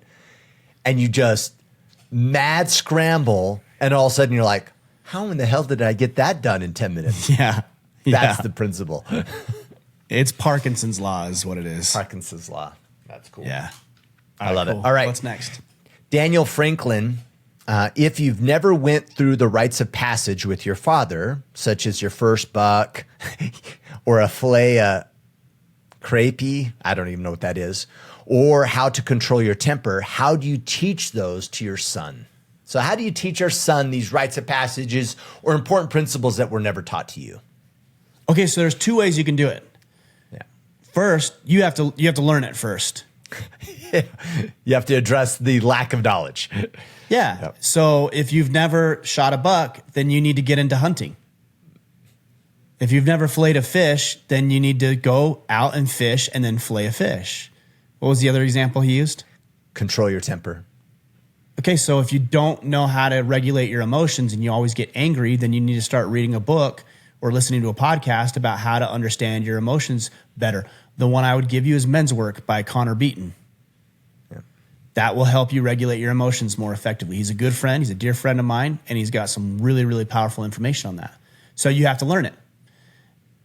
And you just mad scramble. And all of a sudden you're like, how in the hell did I get that done in 10 minutes? Yeah. That's the principle. It's Parkinson's law is what it is. Parkinson's law. That's cool. Yeah. I love it. All right. What's next? Daniel Franklin. If you've never went through the rites of passage with your father, such as your first buck or a filet crepe, I don't even know what that is, or how to control your temper, how do you teach those to your son? So how do you teach our son these rites of passages or important principles that were never taught to you? Okay, so there's 2 ways you can do it. Yeah. First, you have to learn it first. You have to address the lack of knowledge. Yeah. Yep. So if you've never shot a buck, then you need to get into hunting. If you've never filleted a fish, then you need to go out and fish and then fillet a fish. What was the other example he used? Control your temper. Okay, so if you don't know how to regulate your emotions and you always get angry, then you need to start reading a book or listening to a podcast about how to understand your emotions better. The one I would give you is Men's Work by Connor Beaton. That will help you regulate your emotions more effectively. He's a good friend. He's a dear friend of mine, and he's got some really, really powerful information on that. So you have to learn it.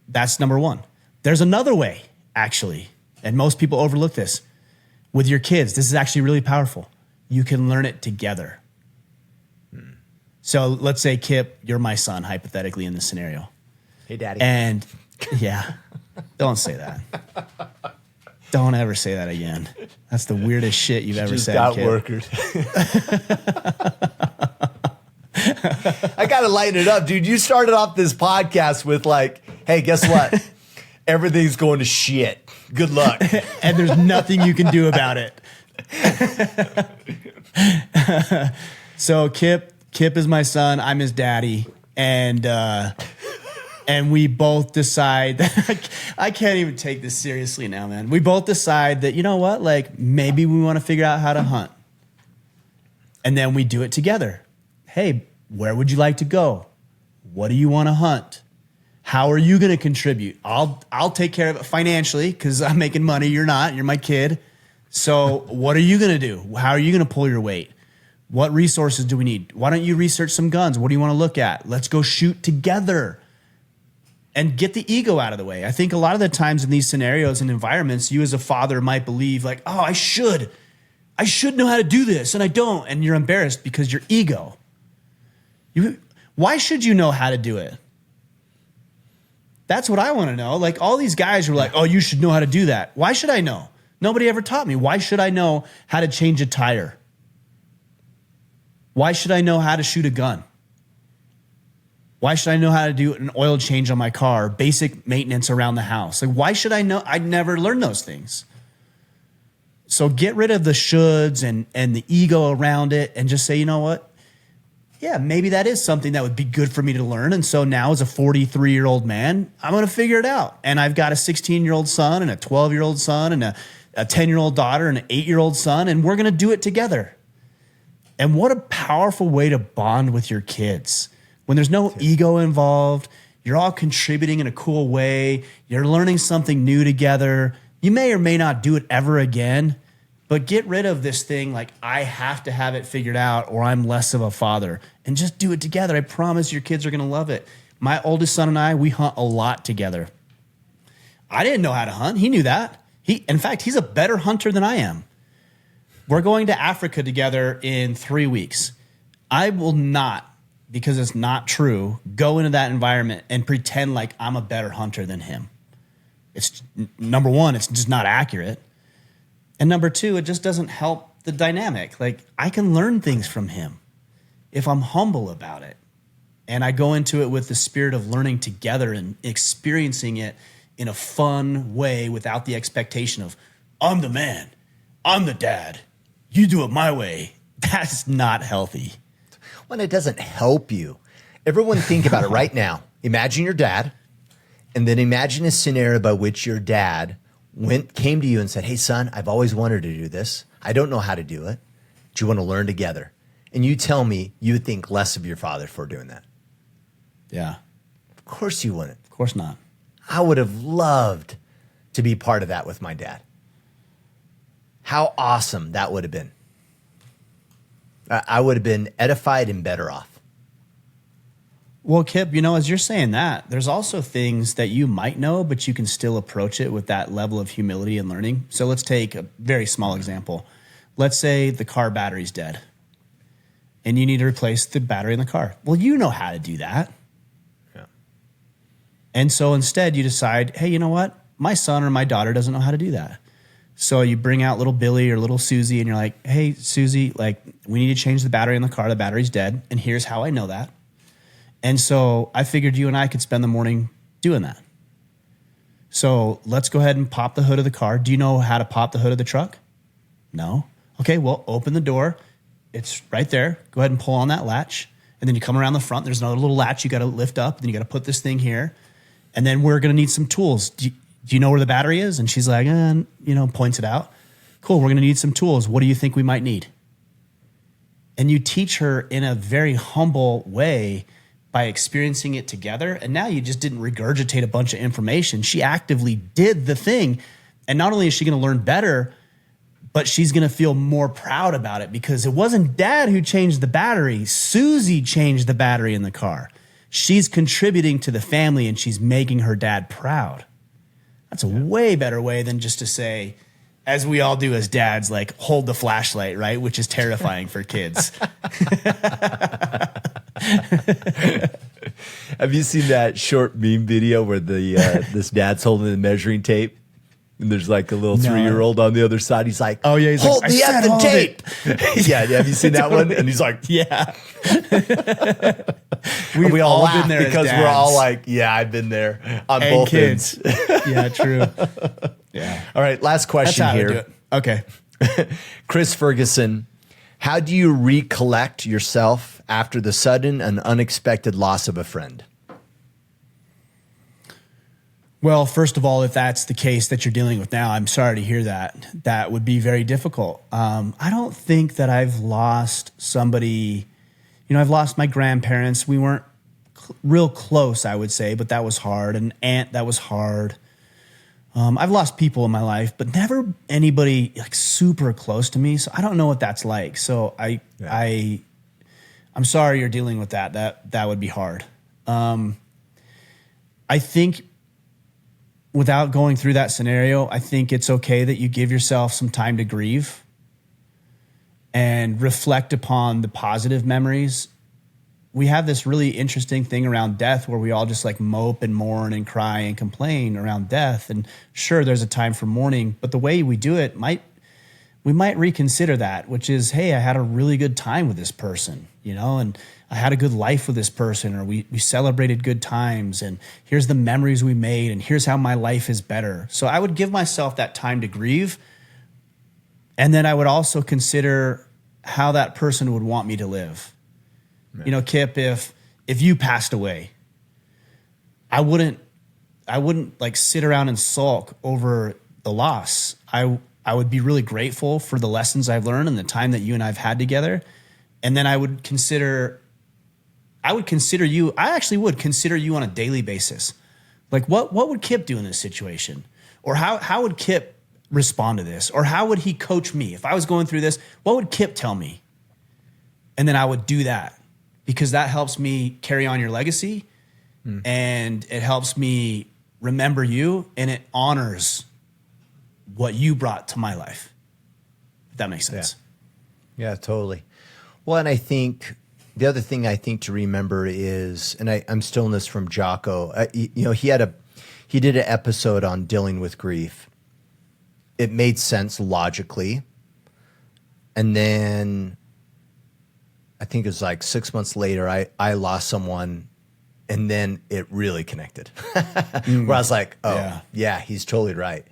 That's number one. There's another way, actually, and most people overlook this. With your kids, this is actually really powerful. You can learn it together. So let's say, Kipp, you're my son, hypothetically, in this scenario. Hey, Daddy. And, yeah, don't say that. Don't ever say that again. That's the weirdest shit you've ever said, Kipp. Workers. I got to lighten it up, dude. You started off this podcast with like, hey, guess what? Everything's going to shit. Good luck. And there's nothing you can do about it. So Kipp is my son. I'm his daddy. And we both decide that I can't even take this seriously now, man. We both decide that, you know what? Like maybe we want to figure out how to hunt. And then we do it together. Hey, where would you like to go? What do you want to hunt? How are you going to contribute? I'll take care of it financially because I'm making money. You're not. You're my kid. So what are you going to do? How are you going to pull your weight? What resources do we need? Why don't you research some guns? What do you want to look at? Let's go shoot together and get the ego out of the way. I think a lot of the times in these scenarios and environments, you as a father might believe like, oh, I should know how to do this, and I don't. And you're embarrassed because your ego. Why should you know how to do it? That's what I want to know. Like all these guys were like, oh, you should know how to do that. Why should I know? Nobody ever taught me. Why should I know how to change a tire? Why should I know how to shoot a gun? Why should I know how to do an oil change on my car, basic maintenance around the house? Like, why should I know? I never learned those things. So get rid of the shoulds and the ego around it and just say, you know what? Yeah, maybe that is something that would be good for me to learn. And so now as a 43-year-old man, I'm going to figure it out. And I've got a 16-year-old son and a 12-year-old son and a 10-year-old daughter and an 8-year-old son, and we're going to do it together. And what a powerful way to bond with your kids. When there's no ego involved, you're all contributing in a cool way. You're learning something new together. You may or may not do it ever again, but get rid of this thing like I have to have it figured out or I'm less of a father, and just do it together. I promise your kids are going to love it. My oldest son and I, we hunt a lot together. I didn't know how to hunt. He knew that. In fact, he's a better hunter than I am. We're going to Africa together in 3 weeks. I will not, because it's not true, go into that environment and pretend like I'm a better hunter than him. It's number one, it's just not accurate. And number two, it just doesn't help the dynamic. Like, I can learn things from him if I'm humble about it. And I go into it with the spirit of learning together and experiencing it in a fun way without the expectation of, I'm the man, I'm the dad, you do it my way. That's not healthy. Well, it doesn't help you. Everyone think about it right now. Imagine your dad, and then imagine a scenario by which your dad came to you and said, hey, son, I've always wanted to do this. I don't know how to do it. Do you want to learn together? And you tell me you would think less of your father for doing that. Yeah. Of course you wouldn't. Of course not. I would have loved to be part of that with my dad. How awesome that would have been. I would have been edified and better off. Well, Kipp, as you're saying that, there's also things that you might know, but you can still approach it with that level of humility and learning. So let's take a very small example. Let's say the car battery's dead and you need to replace the battery in the car. Well, you know how to do that. Yeah. And so instead you decide, hey, you know what? My son or my daughter doesn't know how to do that. So you bring out little Billy or little Susie and you're like, hey, Susie, we need to change the battery in the car. The battery's dead. And here's how I know that. And so I figured you and I could spend the morning doing that. So let's go ahead and pop the hood of the car. Do you know how to pop the hood of the truck? No. Okay, well, open the door. It's right there. Go ahead and pull on that latch. And then you come around the front. There's another little latch you got to lift up. Then you got to put this thing here. And then we're going to need some tools. Do you know where the battery is? And she's like, points it out. Cool, we're going to need some tools. What do you think we might need? And you teach her in a very humble way by experiencing it together. And now you just didn't regurgitate a bunch of information. She actively did the thing. And not only is she going to learn better, but she's going to feel more proud about it because it wasn't dad who changed the battery. Susie changed the battery in the car. She's contributing to the family and she's making her dad proud. That's a way better way than just to say, as we all do as dads, like hold the flashlight, right? Which is terrifying for kids. Have you seen that short meme video where this dad's holding the measuring tape? And there's like a little 3-year-old on the other side. He's like, oh, yeah, he's hold like, the effing tape. Yeah, have you seen that one? And he's like, yeah. we all been there because we're all like, yeah, I've been there on both kids. ends. Yeah, true. Yeah. All right, last question That's how here. I do it. Okay. Chris Ferguson, how do you recollect yourself after the sudden and unexpected loss of a friend? Well, first of all, if that's the case that you're dealing with now, I'm sorry to hear that. That would be very difficult. I don't think that I've lost somebody. I've lost my grandparents. We weren't real close, I would say, but that was hard. An aunt, that was hard. I've lost people in my life, but never anybody like super close to me. So I don't know what that's like. So I'm sorry you're dealing with that. That would be hard. I think without going through that scenario, I think it's okay that you give yourself some time to grieve and reflect upon the positive memories. We have this really interesting thing around death where we all just like mope and mourn and cry and complain around death. And sure, there's a time for mourning, but the way we do it we might reconsider that, which is, hey, I had a really good time with this person, and I had a good life with this person, or we celebrated good times, and here's the memories we made, and here's how my life is better. So I would give myself that time to grieve. And then I would also consider how that person would want me to live. Right. Kipp, if you passed away, I wouldn't like sit around and sulk over the loss. I would be really grateful for the lessons I've learned and the time that you and I've had together. And then I actually would consider you on a daily basis. Like what would Kipp do in this situation? Or how would Kipp respond to this? Or how would he coach me? If I was going through this, what would Kipp tell me? And then I would do that because that helps me carry on your legacy and it helps me remember you and it honors what you brought to my life. If that makes sense. Yeah, totally. Well, and I think the other thing I think to remember is, and I'm stealing this from Jocko, he did an episode on dealing with grief. It made sense logically. And then I think it was like 6 months later, I lost someone, and then it really connected. Where I was like, oh, yeah, he's totally right.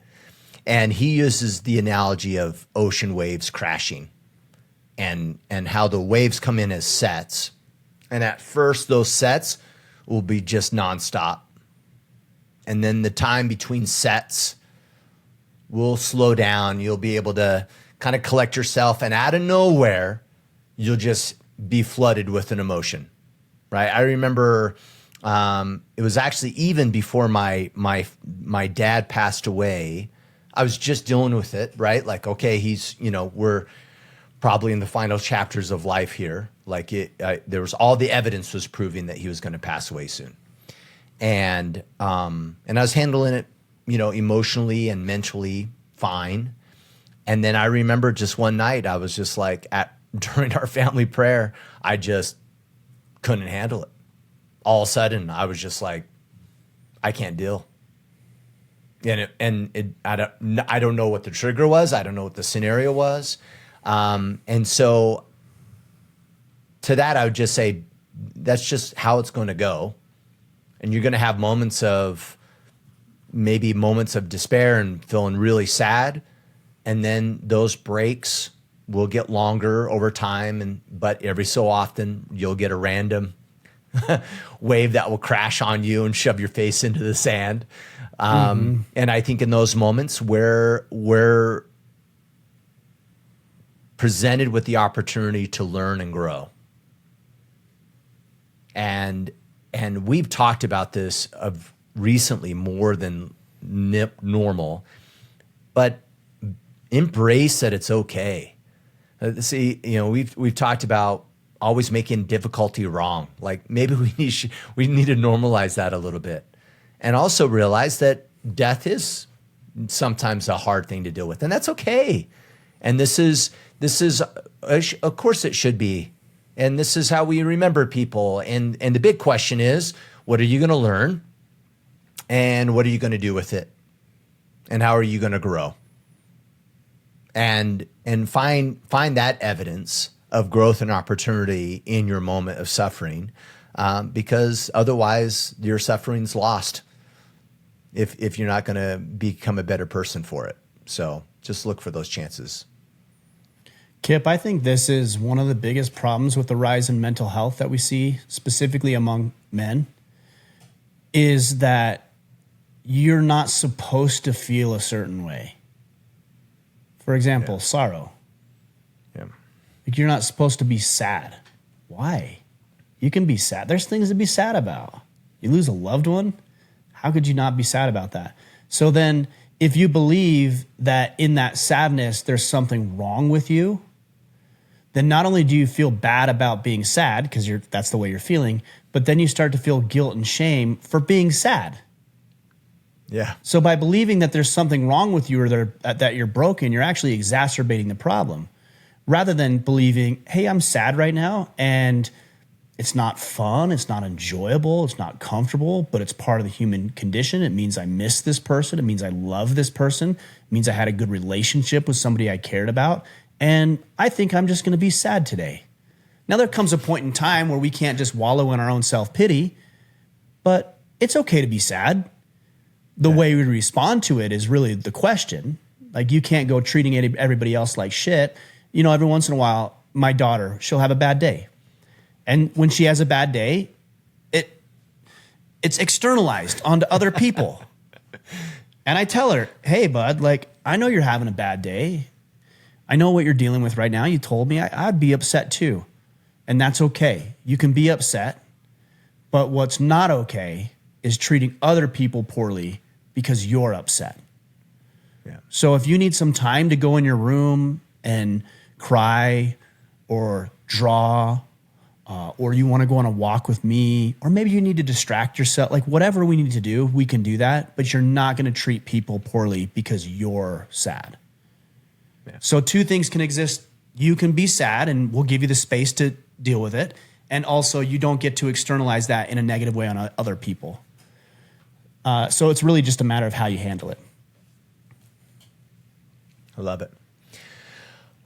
And he uses the analogy of ocean waves crashing and how the waves come in as sets. And at first, those sets will be just nonstop. And then the time between sets will slow down. You'll be able to kind of collect yourself, and out of nowhere, you'll just be flooded with an emotion, right? I remember it was actually even before my dad passed away. I was just dealing with it, right? Like, okay, we're probably in the final chapters of life here. Like there was all the evidence was proving that he was going to pass away soon. And I was handling it, emotionally and mentally fine. And then I remember just one night I was just like during our family prayer, I just couldn't handle it. All of a sudden I was just like, I can't deal. I don't know what the trigger was. I don't know what the scenario was. And so to that, I would just say, that's just how it's going to go. And you're going to have moments of despair and feeling really sad. And then those breaks will get longer over time. But every so often you'll get a random wave that will crash on you and shove your face into the sand. And I think in those moments where we're presented with the opportunity to learn and grow. And we've talked about this recently more than normal, but embrace that it's okay. See, we've talked about always making difficulty wrong. Like maybe we need to normalize that a little bit, and also realize that death is sometimes a hard thing to deal with, and that's okay. And this is of course it should be. And this is how we remember people. And the big question is, what are you going to learn? And what are you going to do with it? And how are you going to grow? And find that evidence of growth and opportunity in your moment of suffering, because otherwise your suffering's lost if you're not going to become a better person for it. So just look for those chances. Kipp, I think this is one of the biggest problems with the rise in mental health that we see, specifically among men, is that you're not supposed to feel a certain way. For example, sorrow. Yeah. Like you're not supposed to be sad. Why? You can be sad. There's things to be sad about. You lose a loved one. How could you not be sad about that? So then if you believe that in that sadness there's something wrong with you, then not only do you feel bad about being sad because that's the way you're feeling, but then you start to feel guilt and shame for being sad. Yeah. So by believing that there's something wrong with you or that you're broken, you're actually exacerbating the problem, rather than believing, hey, I'm sad right now and it's not fun, it's not enjoyable, it's not comfortable, but it's part of the human condition. It means I miss this person. It means I love this person. It means I had a good relationship with somebody I cared about. And I think I'm just going to be sad today. Now, there comes a point in time where we can't just wallow in our own self-pity, but it's okay to be sad. The way we respond to it is really the question. Like, you can't go treating everybody else like shit. Every once in a while, my daughter, she'll have a bad day. And when she has a bad day, it's externalized onto other people. And I tell her, hey, bud, I know you're having a bad day. I know what you're dealing with right now. You told me I'd be upset too. And that's okay. You can be upset. But what's not okay is treating other people poorly because you're upset. Yeah. So if you need some time to go in your room and cry or draw or you want to go on a walk with me, or maybe you need to distract yourself, like whatever we need to do, we can do that, but you're not going to treat people poorly because you're sad. Yeah. So two things can exist. You can be sad and we'll give you the space to deal with it. And also you don't get to externalize that in a negative way on other people. So it's really just a matter of how you handle it. I love it.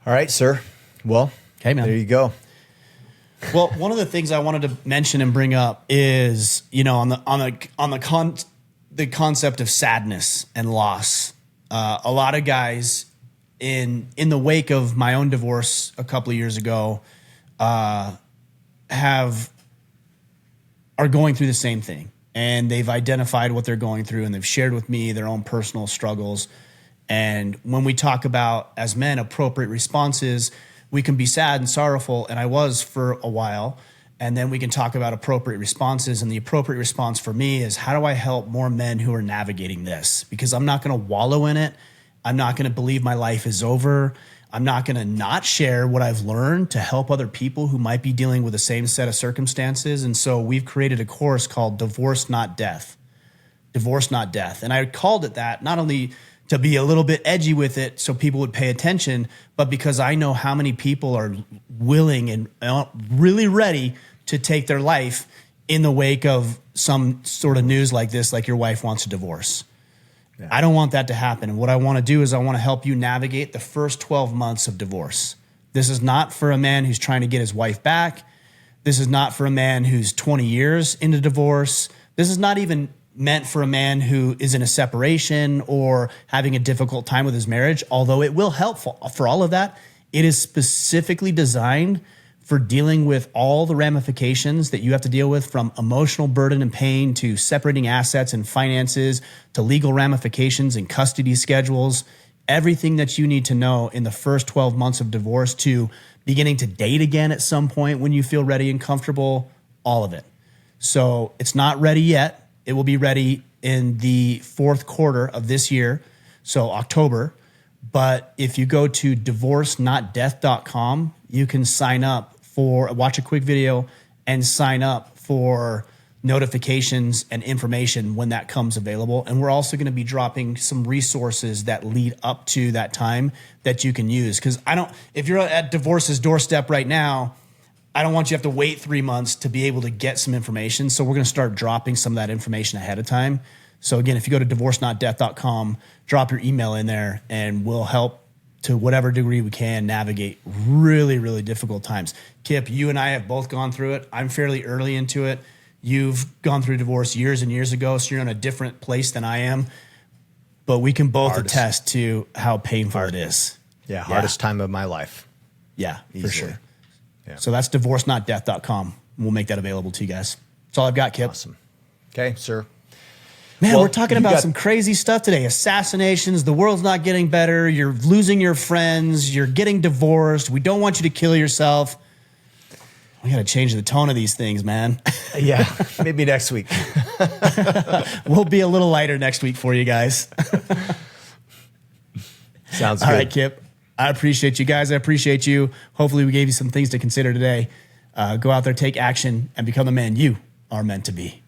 All right, sir. Well, okay, man. There you go. Well, one of the things I wanted to mention and bring up is, on the concept of sadness and loss. A lot of guys in the wake of my own divorce a couple of years ago are going through the same thing, and they've identified what they're going through, and they've shared with me their own personal struggles. And when we talk about, as men, appropriate responses, we can be sad and sorrowful, and I was for a while, and then we can talk about appropriate responses. And the appropriate response for me is, how do I help more men who are navigating this? Because I'm not going to wallow in it. I'm not going to believe my life is over. I'm not going to not share what I've learned to help other people who might be dealing with the same set of circumstances. And so we've created a course called Divorce, Not Death. Divorce, Not Death. And I called it that not only to be a little bit edgy with it so people would pay attention, but because I know how many people are willing and really ready to take their life in the wake of some sort of news like this, like your wife wants a divorce. Yeah. I don't want that to happen. And what I want to do is I want to help you navigate the first 12 months of divorce. This is not for a man who's trying to get his wife back. This is not for a man who's 20 years into divorce. This is not even meant for a man who is in a separation or having a difficult time with his marriage, although it will help for all of that. It is specifically designed for dealing with all the ramifications that you have to deal with, from emotional burden and pain to separating assets and finances to legal ramifications and custody schedules, everything that you need to know in the first 12 months of divorce to beginning to date again at some point when you feel ready and comfortable, all of it. So it's not ready yet. It will be ready in the fourth quarter of this year, so October. But if you go to divorcenotdeath.com, you can sign up watch a quick video and sign up for notifications and information when that comes available. And we're also going to be dropping some resources that lead up to that time that you can use. Because if you're at divorce's doorstep right now, I don't want you to have to wait 3 months to be able to get some information. So we're going to start dropping some of that information ahead of time. So again, if you go to divorcenotdeath.com, drop your email in there and we'll help to whatever degree we can navigate really, really difficult times. Kipp, you and I have both gone through it. I'm fairly early into it. You've gone through divorce years and years ago, so you're in a different place than I am. But we can both attest to how painful it is. Yeah, hardest time of my life. Yeah, easily. For sure. Yeah. So that's divorcenotdeath.com. We'll make that available to you guys. That's all I've got, Kipp. Awesome. Okay, sir. Man, we're talking about some crazy stuff today. Assassinations, the world's not getting better, you're losing your friends, you're getting divorced, we don't want you to kill yourself. We got to change the tone of these things, man. Yeah, maybe next week. We'll be a little lighter next week for you guys. Sounds good. All right, Kipp. I appreciate you guys. I appreciate you. Hopefully we gave you some things to consider today. Go out there, take action, and become the man you are meant to be.